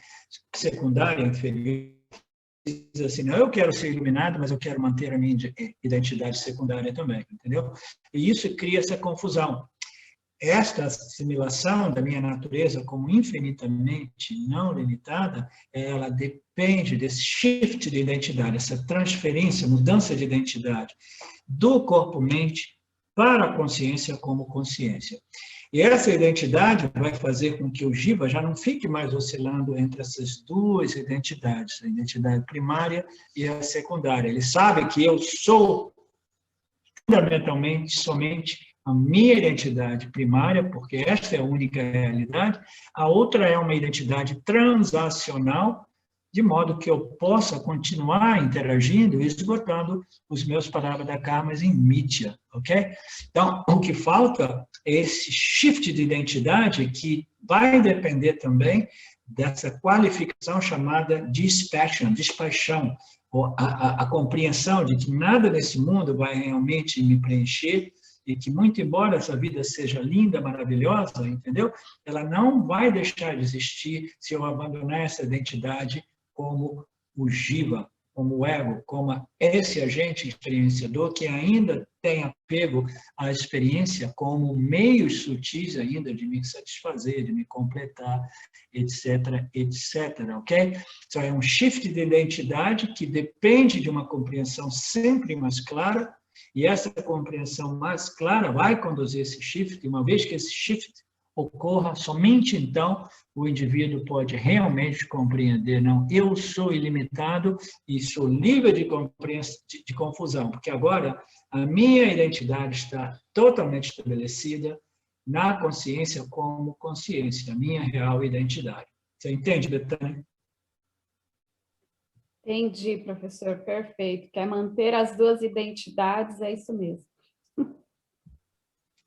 secundária inferior. Diz assim, não, eu quero ser iluminado, mas eu quero manter a minha identidade secundária também, entendeu? E isso cria essa confusão. Esta assimilação da minha natureza como infinitamente não limitada, ela depende desse shift de identidade, essa transferência, mudança de identidade do corpo-mente para a consciência como consciência. E essa identidade vai fazer com que o Jiva já não fique mais oscilando entre essas duas identidades, a identidade primária e a secundária. Ele sabe que eu sou fundamentalmente somente a minha identidade primária, porque esta é a única realidade, a outra é uma identidade transacional, de modo que eu possa continuar interagindo e esgotando os meus parábolas karmas em Mithya, ok? Então, o que falta é esse shift de identidade que vai depender também dessa qualificação chamada despaixão, ou a compreensão de que nada nesse mundo vai realmente me preencher e que, muito embora essa vida seja linda, maravilhosa, entendeu? Ela não vai deixar de existir se eu abandonar essa identidade como o Jiva, como o ego, como esse agente experienciador que ainda tem apego à experiência como meios sutis ainda de me satisfazer, de me completar, etc., etc., ok? Então, é um shift de identidade que depende de uma compreensão sempre mais clara, e essa compreensão mais clara vai conduzir esse shift, e uma vez que esse shift ocorra, somente então o indivíduo pode realmente compreender, não, eu sou ilimitado e sou livre de confusão, porque agora a minha identidade está totalmente estabelecida na consciência como consciência, a minha real identidade. Você entende, Betânia? Entendi, professor, perfeito. Quer manter as duas identidades, é isso mesmo.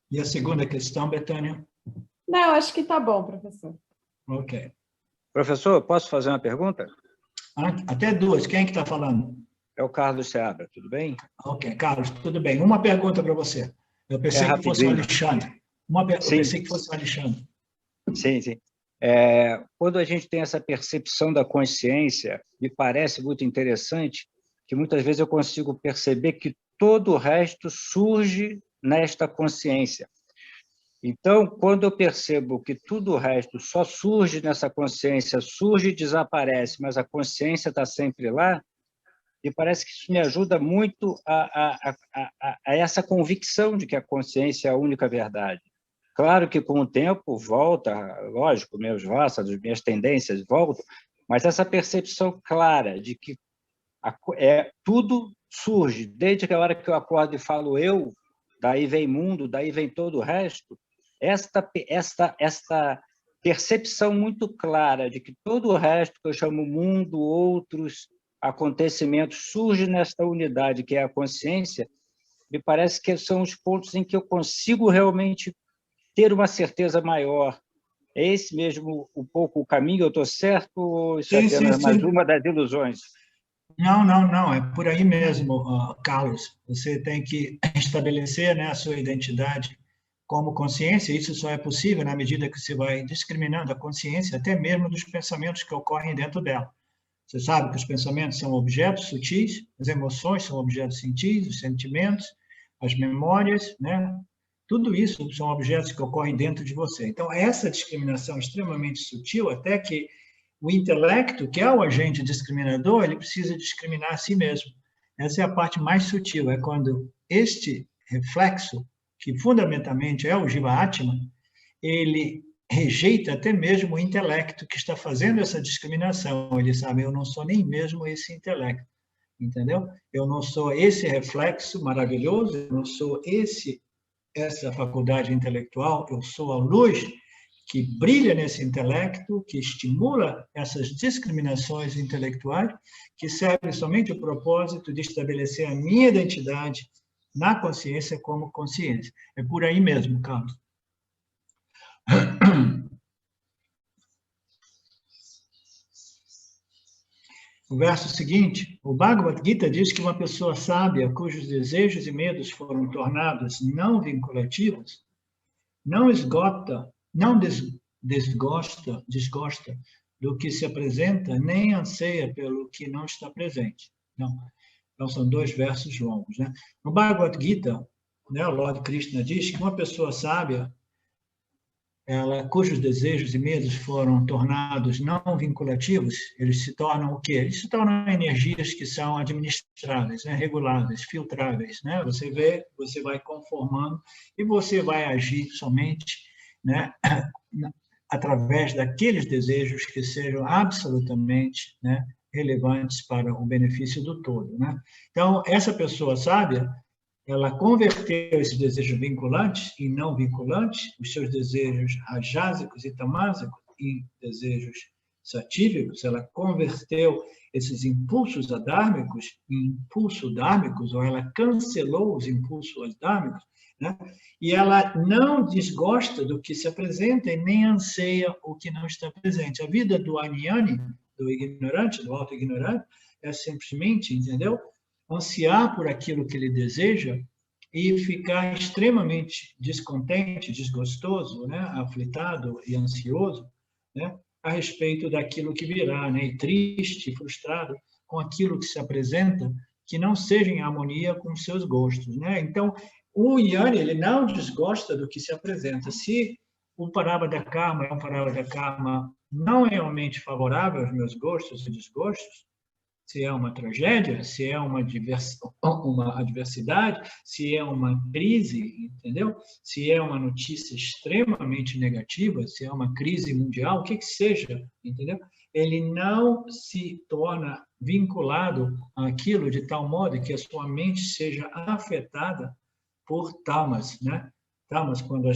E a segunda questão, Betânia? Não, acho que está bom, professor. Ok. Professor, posso fazer uma pergunta? Até duas. Quem é que está falando? É o Carlos Seabra, tudo bem? Ok, Carlos, tudo bem. Uma pergunta para você. Eu pensei que fosse o Alexandre. Eu pensei que fosse o Alexandre. Sim, sim. Quando a gente tem essa percepção da consciência, me parece muito interessante que muitas vezes eu consigo perceber que todo o resto surge nesta consciência. Então, quando eu percebo que tudo o resto só surge nessa consciência, surge e desaparece, mas a consciência está sempre lá, e parece que isso me ajuda muito a essa convicção de que a consciência é a única verdade. Claro que com o tempo volta, lógico, meus vassalos, minhas tendências voltam, mas essa percepção clara de que tudo surge, desde aquela hora que eu acordo e falo eu, daí vem mundo, daí vem todo o resto, esta percepção muito clara de que todo o resto que eu chamo mundo, outros acontecimentos, surge nesta unidade que é a consciência, me parece que são os pontos em que eu consigo realmente ter uma certeza maior. É esse mesmo um pouco o caminho? Eu estou certo ou isso é apenas mais uma das ilusões? Não, é por aí mesmo, Carlos. Você tem que estabelecer, né, a sua identidade como consciência. Isso só é possível na medida que você vai discriminando a consciência, até mesmo dos pensamentos que ocorrem dentro dela. Você sabe que os pensamentos são objetos sutis, as emoções são objetos sutis, os sentimentos, as memórias, né? Tudo isso são objetos que ocorrem dentro de você. Então, essa discriminação extremamente sutil, até que o intelecto, que é o agente discriminador, ele precisa discriminar a si mesmo. Essa é a parte mais sutil, é quando este reflexo, que fundamentalmente é o Jiva Atma, ele rejeita até mesmo o intelecto que está fazendo essa discriminação. Ele sabe, eu não sou nem mesmo esse intelecto, entendeu? Eu não sou esse reflexo maravilhoso, eu não sou essa faculdade intelectual, eu sou a luz que brilha nesse intelecto, que estimula essas discriminações intelectuais, que serve somente o propósito de estabelecer a minha identidade na consciência como consciência. É por aí mesmo, Carlos. O verso seguinte, o Bhagavad Gita diz que uma pessoa sábia, cujos desejos e medos foram tornados não vinculativos, não desgosta do que se apresenta, nem anseia pelo que não está presente. Não. Então, são 2 versos longos, né? No Bhagavad Gita, né, o Lord Krishna diz que uma pessoa sábia, cujos desejos e medos foram tornados não vinculativos, eles se tornam o quê? Eles se tornam energias que são administráveis, né, reguláveis, filtráveis, né? Você vê, você vai conformando e você vai agir somente, né, através daqueles desejos que sejam absolutamente, né, relevantes para o benefício do todo, né? Então, essa pessoa sábia, ela converteu esses desejos vinculantes em não vinculantes, os seus desejos rajásicos e tamásicos em desejos satívicos, ela converteu esses impulsos adármicos em impulsos dármicos, ou ela cancelou os impulsos dármicos, né? E ela não desgosta do que se apresenta e nem anseia o que não está presente. A vida do Ajnani, do ignorante, do auto-ignorante, é simplesmente, entendeu? Ansiar por aquilo que ele deseja e ficar extremamente descontente, desgostoso, né, aflitado e ansioso, né, a respeito daquilo que virá, né, e triste, frustrado com aquilo que se apresenta, que não seja em harmonia com os seus gostos, né? Então, o Jnani, ele não desgosta do que se apresenta. Se o Prarabdha Karma é um Prarabdha Karma não realmente favorável aos meus gostos e desgostos, se é uma tragédia, se é uma adversidade, se é uma crise, entendeu? Se é uma notícia extremamente negativa, se é uma crise mundial, o que seja, entendeu? Ele não se torna vinculado àquilo de tal modo que a sua mente seja afetada por tamas, né? Tamas, quando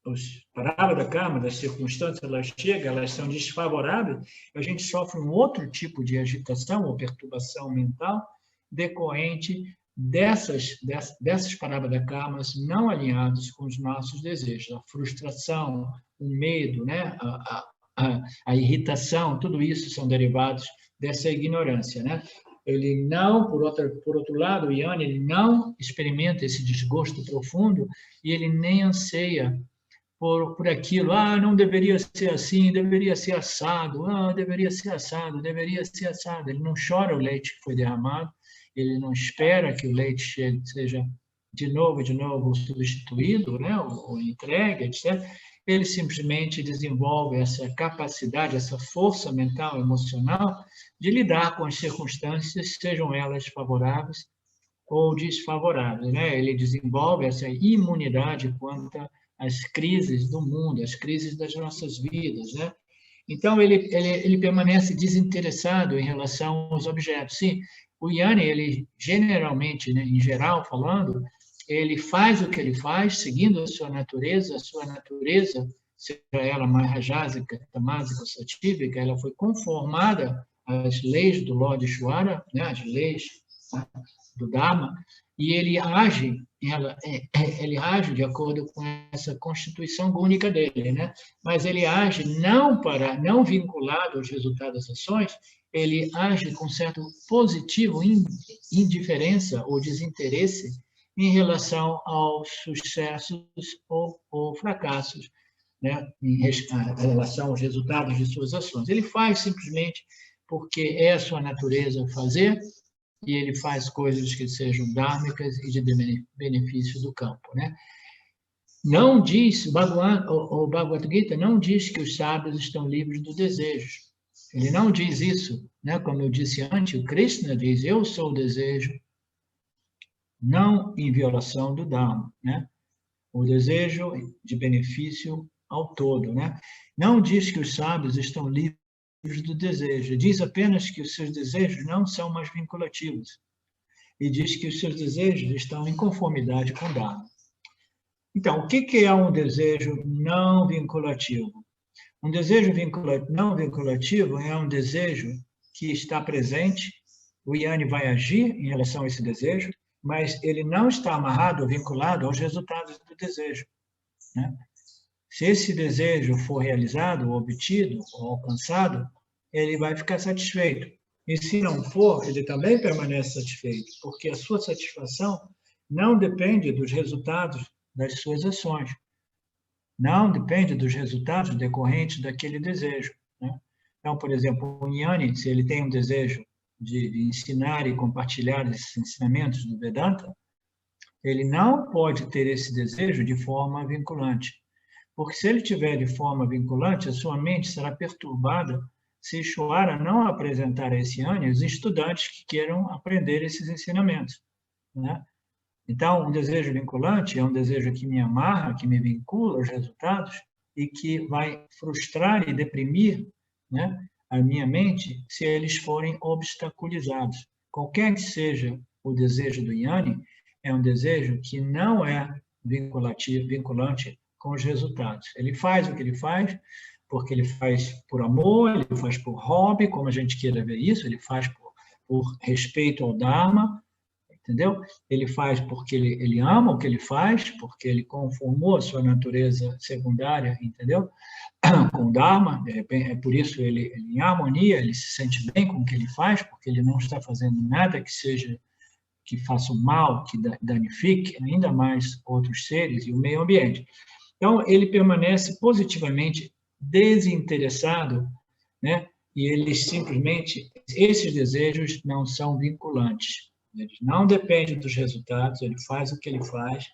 os parábolas da Karma, das circunstâncias, elas chegam, elas são desfavoráveis, a gente sofre um outro tipo de agitação ou perturbação mental decorrente dessas parábolas da Karma não alinhadas com os nossos desejos. A frustração, o medo, né? A irritação, tudo isso são derivados dessa ignorância, né? Ele não, por outro lado, o Jnani, ele não experimenta esse desgosto profundo e ele nem anseia por aquilo, não deveria ser assim, deveria ser assado, deveria ser assado, deveria ser assado. Ele não chora o leite que foi derramado, ele não espera que o leite seja de novo substituído, né, ou entregue, etc. Ele simplesmente desenvolve essa capacidade, essa força mental, emocional, de lidar com as circunstâncias, sejam elas favoráveis ou desfavoráveis, né? Ele desenvolve essa imunidade quanto às crises do mundo, às crises das nossas vidas, né? Então, ele permanece desinteressado em relação aos objetos. Sim, o Jnani, ele generalmente, né, em geral falando, ele faz o que ele faz, seguindo a sua natureza, seja ela Mahajásica, Tamásica ou Satívica, ela foi conformada às leis do Lord Ishvara, né, as leis, né, do Dharma, e ele age de acordo com essa constituição única dele, né? Mas ele age não vinculado aos resultados das ações, ele age com certo positivo, indiferença ou desinteresse em relação aos sucessos ou fracassos, né? Em relação aos resultados de suas ações. Ele faz simplesmente porque é a sua natureza fazer, e ele faz coisas que sejam dármicas e de benefício do campo, né? Não diz, o Bhagavad Gita não diz que os sábios estão livres do desejo. Ele não diz isso, né? Como eu disse antes, o Krishna diz, eu sou o desejo, não em violação do Dharma, né? O desejo de benefício ao todo, né? Não diz que os sábios estão livres do desejo, diz apenas que os seus desejos não são mais vinculativos e diz que os seus desejos estão em conformidade com o Dharma. Então, o que é um desejo não vinculativo? Um desejo não vinculativo é um desejo que está presente, o Yoni vai agir em relação a esse desejo, mas ele não está amarrado ou vinculado aos resultados do desejo, né? Se esse desejo for realizado, ou obtido, ou alcançado, ele vai ficar satisfeito. E se não for, ele também permanece satisfeito, porque a sua satisfação não depende dos resultados das suas ações, não depende dos resultados decorrentes daquele desejo, né? Então, por exemplo, o Jnani, se ele tem um desejo de ensinar e compartilhar esses ensinamentos do Vedanta, ele não pode ter esse desejo de forma vinculante. Porque se ele tiver de forma vinculante, a sua mente será perturbada se Ishvara não apresentar a esse Jnani os estudantes que queiram aprender esses ensinamentos, né? Então, um desejo vinculante é um desejo que me amarra, que me vincula aos resultados e que vai frustrar e deprimir, né, a minha mente se eles forem obstaculizados. Qualquer que seja o desejo do Jnani, é um desejo que não é vinculante com os resultados. Ele faz o que ele faz, porque ele faz por amor, ele faz por hobby, como a gente queira ver isso, ele faz por respeito ao Dharma, entendeu? Ele faz porque ele ama o que ele faz, porque ele conformou a sua natureza secundária, entendeu? Com o Dharma, é por isso ele em harmonia, ele se sente bem com o que ele faz, porque ele não está fazendo nada que faça o mal, que danifique ainda mais outros seres e o meio ambiente. Então, ele permanece positivamente desinteressado, né? E eles simplesmente, esses desejos não são vinculantes. Eles não dependem dos resultados, ele faz o que ele faz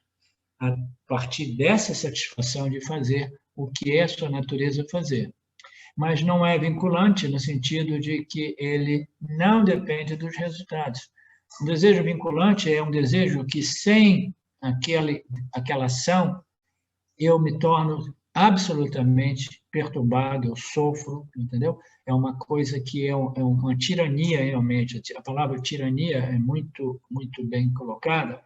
a partir dessa satisfação de fazer o que é a sua natureza fazer. Mas não é vinculante no sentido de que ele não depende dos resultados. Um desejo vinculante é um desejo que, sem aquela ação, eu me torno absolutamente perturbado, eu sofro, entendeu? É uma coisa que é uma tirania realmente. A palavra tirania é muito, muito bem colocada,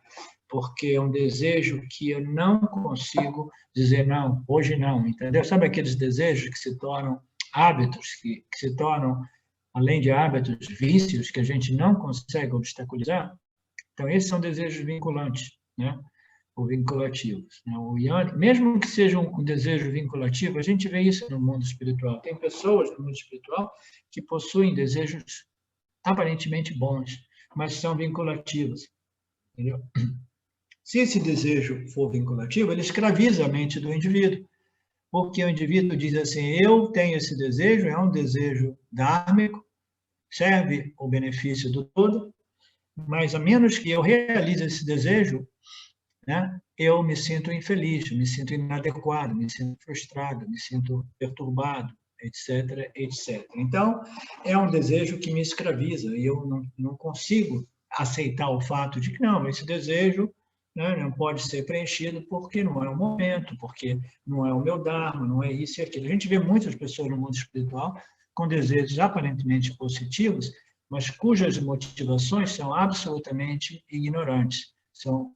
porque é um desejo que eu não consigo dizer não, hoje não, entendeu? Sabe aqueles desejos que se tornam hábitos, que se tornam, além de hábitos, vícios, que a gente não consegue obstaculizar? Então, esses são desejos vinculantes, né? Ou vinculativos. O Jnani, mesmo que seja um desejo vinculativo, a gente vê isso no mundo espiritual. Tem pessoas no mundo espiritual que possuem desejos aparentemente bons, mas são vinculativos, entendeu? Se esse desejo for vinculativo, ele escraviza a mente do indivíduo, porque o indivíduo diz assim, eu tenho esse desejo, é um desejo dármico, serve o benefício do todo, mas a menos que eu realize esse desejo, né, eu me sinto infeliz, me sinto inadequado, me sinto frustrado, me sinto perturbado, etc, etc. Então, é um desejo que me escraviza e eu não consigo aceitar o fato de que, não, esse desejo, né, não pode ser preenchido porque não é o momento, porque não é o meu Dharma, não é isso e aquilo. A gente vê muitas pessoas no mundo espiritual com desejos aparentemente positivos, mas cujas motivações são absolutamente ignorantes, são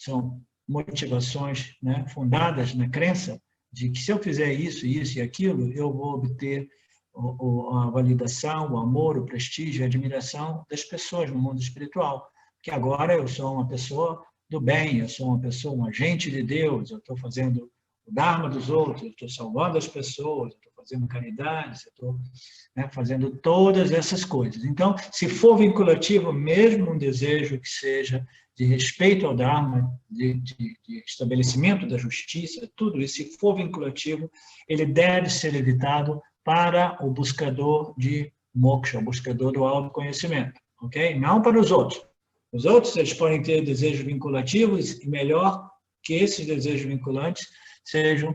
são motivações, né, fundadas na crença de que se eu fizer isso, isso e aquilo, eu vou obter a validação, o amor, o prestígio, a admiração das pessoas no mundo espiritual. Que agora eu sou uma pessoa do bem, eu sou uma pessoa, um agente de Deus, eu estou fazendo o Dharma dos outros, eu estou salvando as pessoas, eu estou fazendo caridade, eu estou, né, fazendo todas essas coisas. Então, se for vinculativo, mesmo um desejo que seja de respeito ao Dharma, de estabelecimento da justiça, tudo isso, se for vinculativo, ele deve ser evitado para o buscador de moksha, o buscador do autoconhecimento, ok? Não para os outros. Os outros, eles podem ter desejos vinculativos, e melhor que esses desejos vinculantes sejam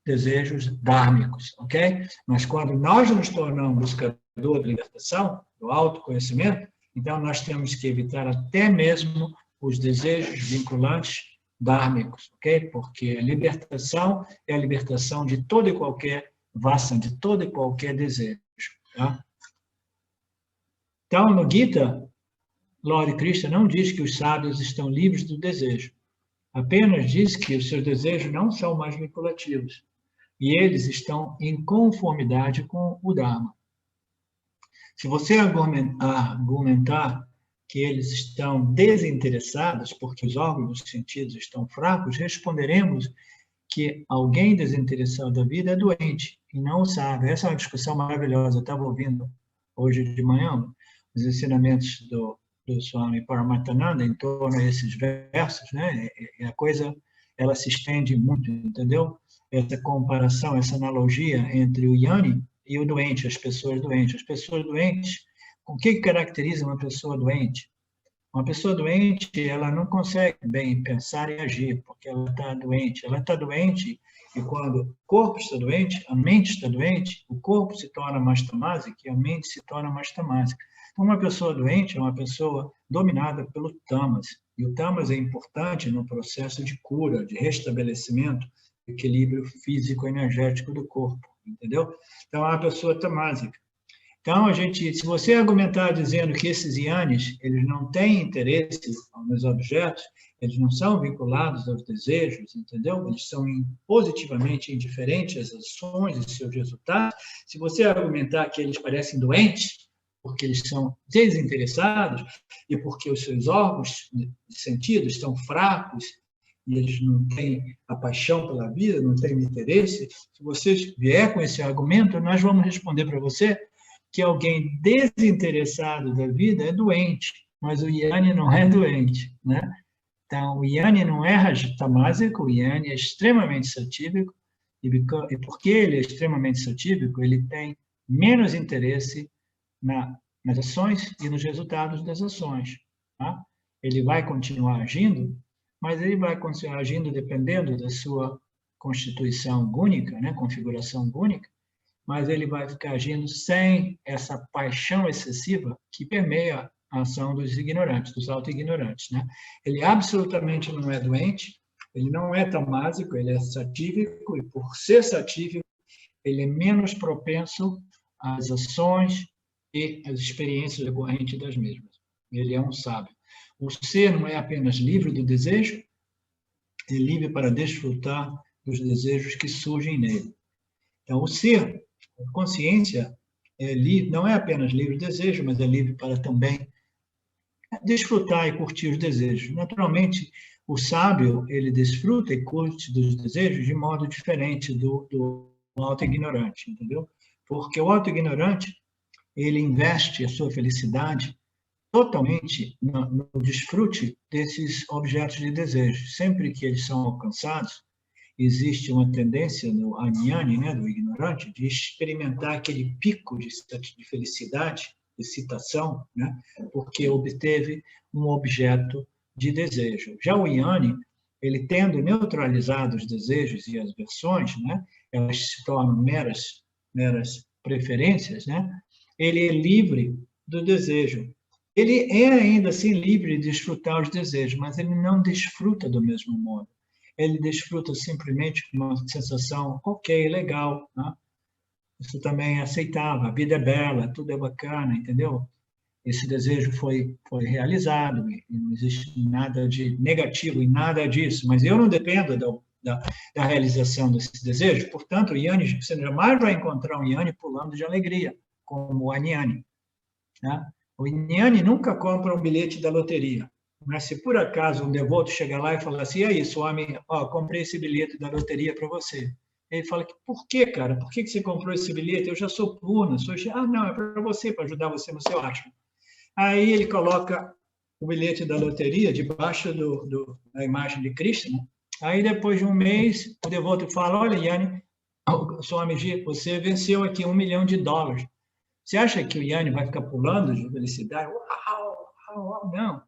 desejos dármicos, ok? Mas quando nós nos tornamos buscador de libertação, do autoconhecimento, então nós temos que evitar até mesmo os desejos vinculantes dármicos, ok? Porque a libertação é a libertação de todo e qualquer vassana, de todo e qualquer desejo, tá? Então, no Gita, Lord Krishna não diz que os sábios estão livres do desejo, apenas diz que os seus desejos não são mais vinculativos e eles estão em conformidade com o Dharma. Se você argumentar que eles estão desinteressados porque os órgãos dos sentidos estão fracos, responderemos que alguém desinteressado da vida é doente e não sabe. Essa é uma discussão maravilhosa. Eu estava ouvindo hoje de manhã os ensinamentos do Swami Paramahansa em torno a esses versos, né? E a coisa, ela se estende muito, entendeu? Essa comparação, essa analogia entre o Jnani e o doente, as pessoas doentes. As pessoas doentes, o que caracteriza uma pessoa doente? Uma pessoa doente, ela não consegue bem pensar e agir, porque ela está doente. Ela está doente e quando o corpo está doente, a mente está doente, o corpo se torna mais tamásico e a mente se torna mais tamásica. Então, uma pessoa doente é uma pessoa dominada pelo tamas. E o tamas é importante no processo de cura, de restabelecimento do equilíbrio físico-energético do corpo, entendeu? Então, é uma pessoa tamásica. Então, se você argumentar dizendo que esses yanis, eles não têm interesse nos objetos, eles não são vinculados aos desejos, entendeu? Eles são positivamente indiferentes às ações e seus resultados. Se você argumentar que eles parecem doentes, porque eles são desinteressados e porque os seus órgãos de sentido estão fracos e eles não têm a paixão pela vida, não têm interesse, se você vier com esse argumento, nós vamos responder para você que alguém desinteressado da vida é doente, mas o Jnani não é doente, né? Então, o Jnani não é rajtamásico, o Jnani é extremamente satívico, e porque ele é extremamente satívico, ele tem menos interesse nas ações e nos resultados das ações, tá? Ele vai continuar agindo, mas ele vai continuar agindo dependendo da sua constituição gúnica, né? Configuração gúnica, mas ele vai ficar agindo sem essa paixão excessiva que permeia a ação dos ignorantes, dos auto-ignorantes, né? Ele absolutamente não é doente, ele não é tamásico, ele é satívico, e por ser satívico, ele é menos propenso às ações e às experiências decorrentes das mesmas. Ele é um sábio. O ser não é apenas livre do desejo, é livre para desfrutar dos desejos que surgem nele. Então, o ser, a consciência, não é apenas livre do desejo, mas é livre para também desfrutar e curtir os desejos. Naturalmente, o sábio, ele desfruta e curte dos desejos de modo diferente do auto-ignorante, entendeu? Porque o auto-ignorante, ele investe a sua felicidade totalmente no desfrute desses objetos de desejo. Sempre que eles são alcançados, existe uma tendência no Ajnani, né, do ignorante, de experimentar aquele pico de felicidade, de excitação, né, porque obteve um objeto de desejo. Já o Jnani, ele tendo neutralizado os desejos e as versões, né, elas se tornam meras preferências, né, ele é livre do desejo. Ele é ainda assim livre de desfrutar os desejos, mas ele não desfruta do mesmo modo. Ele desfruta simplesmente com uma sensação, ok, legal, né? Isso também é aceitável, a vida é bela, tudo é bacana, entendeu? esse desejo foi realizado, e não existe nada de negativo em nada disso, mas eu não dependo da realização desse desejo, portanto, o Yanni, você jamais vai encontrar um Yanni pulando de alegria, como o Aniani. Né? O Yanni nunca compra um bilhete da loteria, mas se por acaso um devoto chegar lá e falar assim, e aí, Swami, comprei esse bilhete da loteria para você. Ele fala, por quê, cara? Por que você comprou esse bilhete? Eu já sou purna, não, é para você, para ajudar você no seu ashram. Aí ele coloca o bilhete da loteria debaixo da imagem de Krishna. Aí, depois de um mês, o devoto fala, olha, Yanni, Swamiji, você venceu aqui $1 milhão. Você acha que o Yanni vai ficar pulando de felicidade? Uau, uau, uau, não.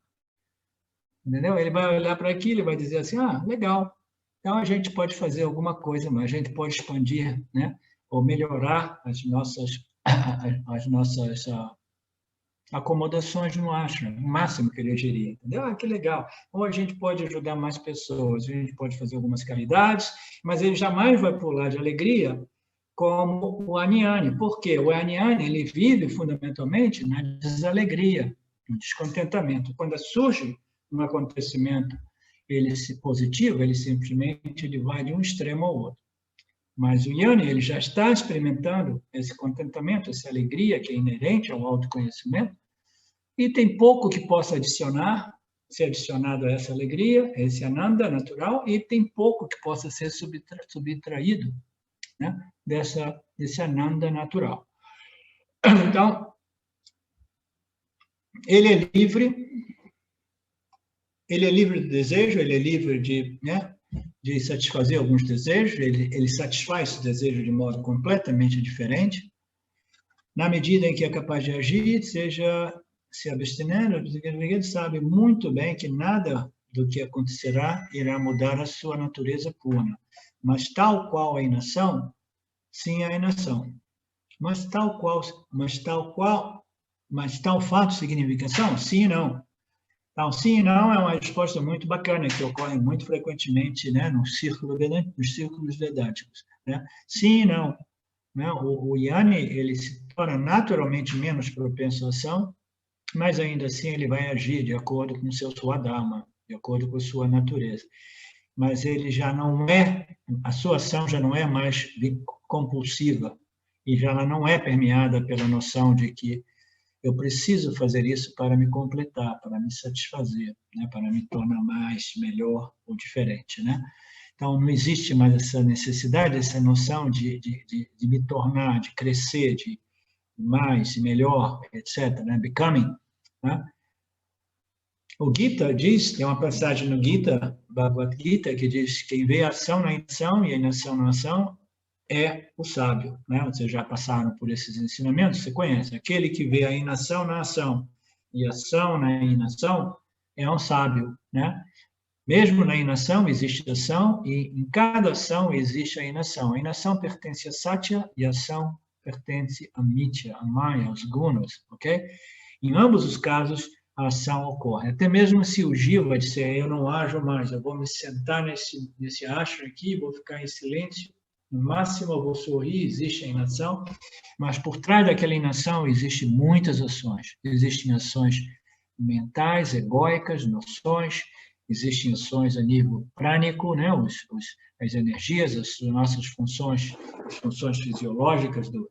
Entendeu? Ele vai olhar para aquilo e vai dizer assim, legal. Então, a gente pode fazer alguma coisa, mas a gente pode expandir, né? Ou melhorar as nossas acomodações no ashram, o máximo que ele diria. Entendeu? Que legal. Ou a gente pode ajudar mais pessoas, a gente pode fazer algumas caridades, mas ele jamais vai pular de alegria como o Aniani. Por quê? O Aniani, ele vive fundamentalmente na desalegria, no descontentamento. Quando surge um acontecimento positivo, ele simplesmente vai de um extremo ao outro. Mas o Yanni, ele já está experimentando esse contentamento, essa alegria que é inerente ao autoconhecimento, e tem pouco que possa ser adicionado a essa alegria, a esse ananda natural, e tem pouco que possa ser subtraído, né, desse ananda natural. Então, ele é livre do desejo, ele é livre de satisfazer alguns desejos, ele satisfaz esse desejo de modo completamente diferente, na medida em que é capaz de agir, seja se abstinendo, ele sabe muito bem que nada do que acontecerá irá mudar a sua natureza pura, mas tal qual a inação, sim, a inação. Mas tal fato significação, sim e não. Então, sim e não é uma resposta muito bacana, que ocorre muito frequentemente, né, nos círculos vedânticos. Né? Sim e não. Né? O Yanni, ele se torna naturalmente menos propenso à ação, mas ainda assim ele vai agir de acordo com o seu Swadharma, de acordo com a sua natureza. Mas ele já não a sua ação já não é mais compulsiva, e já ela não é permeada pela noção de que eu preciso fazer isso para me completar, para me satisfazer, né? Para me tornar mais, melhor ou diferente. Né? Então, não existe mais essa necessidade, essa noção de me tornar, de crescer, de mais, melhor, etc. Né? Becoming. Né? O Gita diz, tem uma passagem no Gita, Bhagavad Gita, que diz que quem vê a ação na inação e a inação na ação é o sábio, né? Vocês já passaram por esses ensinamentos, você conhece. Aquele que vê a inação na ação e a ação na inação é um sábio, né? Mesmo na inação existe ação e em cada ação existe a inação. A inação pertence a Satya e a ação pertence a Mitya, a Maya, aos gunas, ok? Em ambos os casos, a ação ocorre. Até mesmo se o Jiva disser, eu não ajo mais, eu vou me sentar nesse ashram aqui, vou ficar em silêncio, no máximo eu vou sorrir, existe a inação, mas por trás daquela inação existem muitas ações. Existem ações mentais, egóicas, noções, existem ações a nível prânico, né? As energias, as nossas funções, as funções fisiológicas do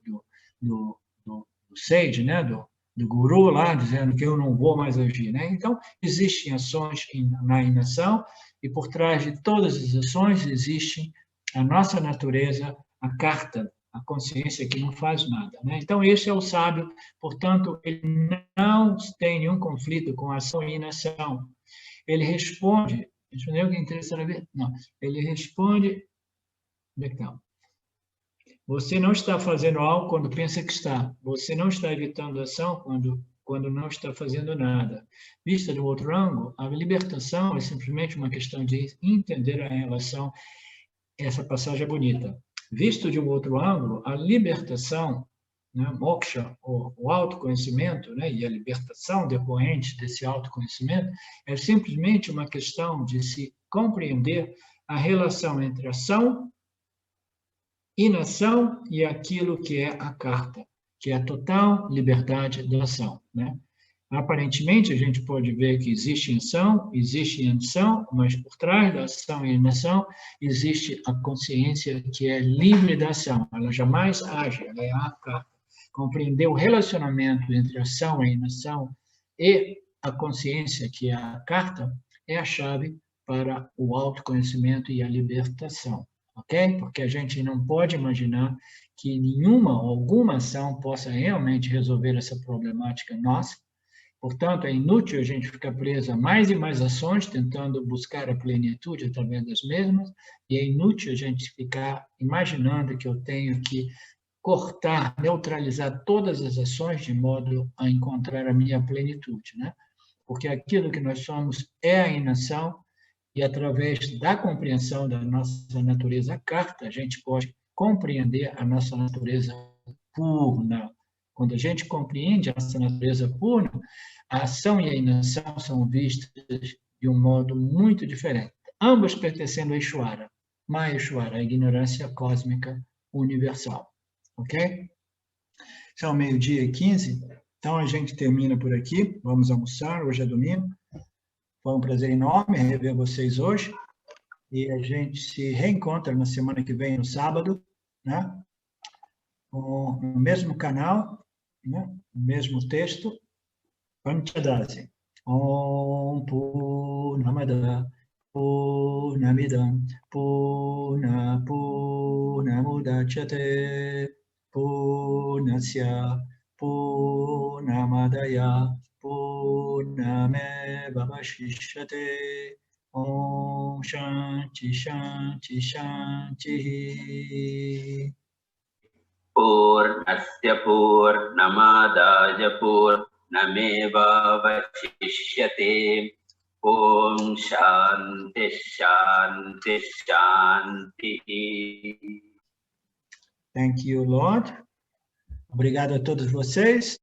sage, né? Do guru lá, dizendo que eu não vou mais agir. Né? Então, existem ações na inação, e por trás de todas as ações existe a nossa natureza, a carta, a consciência que não faz nada. Né? Então, esse é o sábio, portanto, ele não tem nenhum conflito com a ação e inação. Ele responde, entendeu o que interessa ver? Não, ele responde, então, você não está fazendo algo quando pensa que está. Você não está evitando a ação quando não está fazendo nada. Vista de um outro ângulo, a libertação é simplesmente uma questão de entender a relação. Essa passagem é bonita. Visto de um outro ângulo, a libertação, né, moksha, o autoconhecimento, né, e a libertação decorrente desse autoconhecimento, é simplesmente uma questão de se compreender a relação entre ação, inação e aquilo que é a carta, que é a total liberdade da ação. Né? Aparentemente, a gente pode ver que existe ação, existe inação, mas por trás da ação e inação existe a consciência que é livre da ação. Ela jamais age, ela é a carta. Compreender o relacionamento entre ação e inação e a consciência, que é a carta, é a chave para o autoconhecimento e a libertação, ok? Porque a gente não pode imaginar que nenhuma ou alguma ação possa realmente resolver essa problemática nossa. Portanto, é inútil a gente ficar preso a mais e mais ações, tentando buscar a plenitude através das mesmas, e é inútil a gente ficar imaginando que eu tenho que cortar, neutralizar todas as ações de modo a encontrar a minha plenitude, né? Porque aquilo que nós somos é a inação, e através da compreensão da nossa natureza carta, a gente pode compreender a nossa natureza purna. Quando a gente compreende a nossa natureza purna, a ação e a inação são vistas de um modo muito diferente. Ambas pertencendo a Ishvara, Maheshvara, a ignorância cósmica universal. Ok? São 12h15, então a gente termina por aqui. Vamos almoçar, hoje é domingo. Foi um prazer enorme rever vocês hoje. E a gente se reencontra na semana que vem, no sábado, né? No mesmo canal, né? No mesmo texto. Panchadasi. Om Purnamada Purnamidam Purnamudachyate Purnasya Purnamadaya Purnamevavashishyate. Om Shanti Shanti Shanti. Purnasya Purnamadaya Purnamevavashishyate. Om Shanti Shanti Shanti. Thank you, Lord. Obrigado a todos vocês.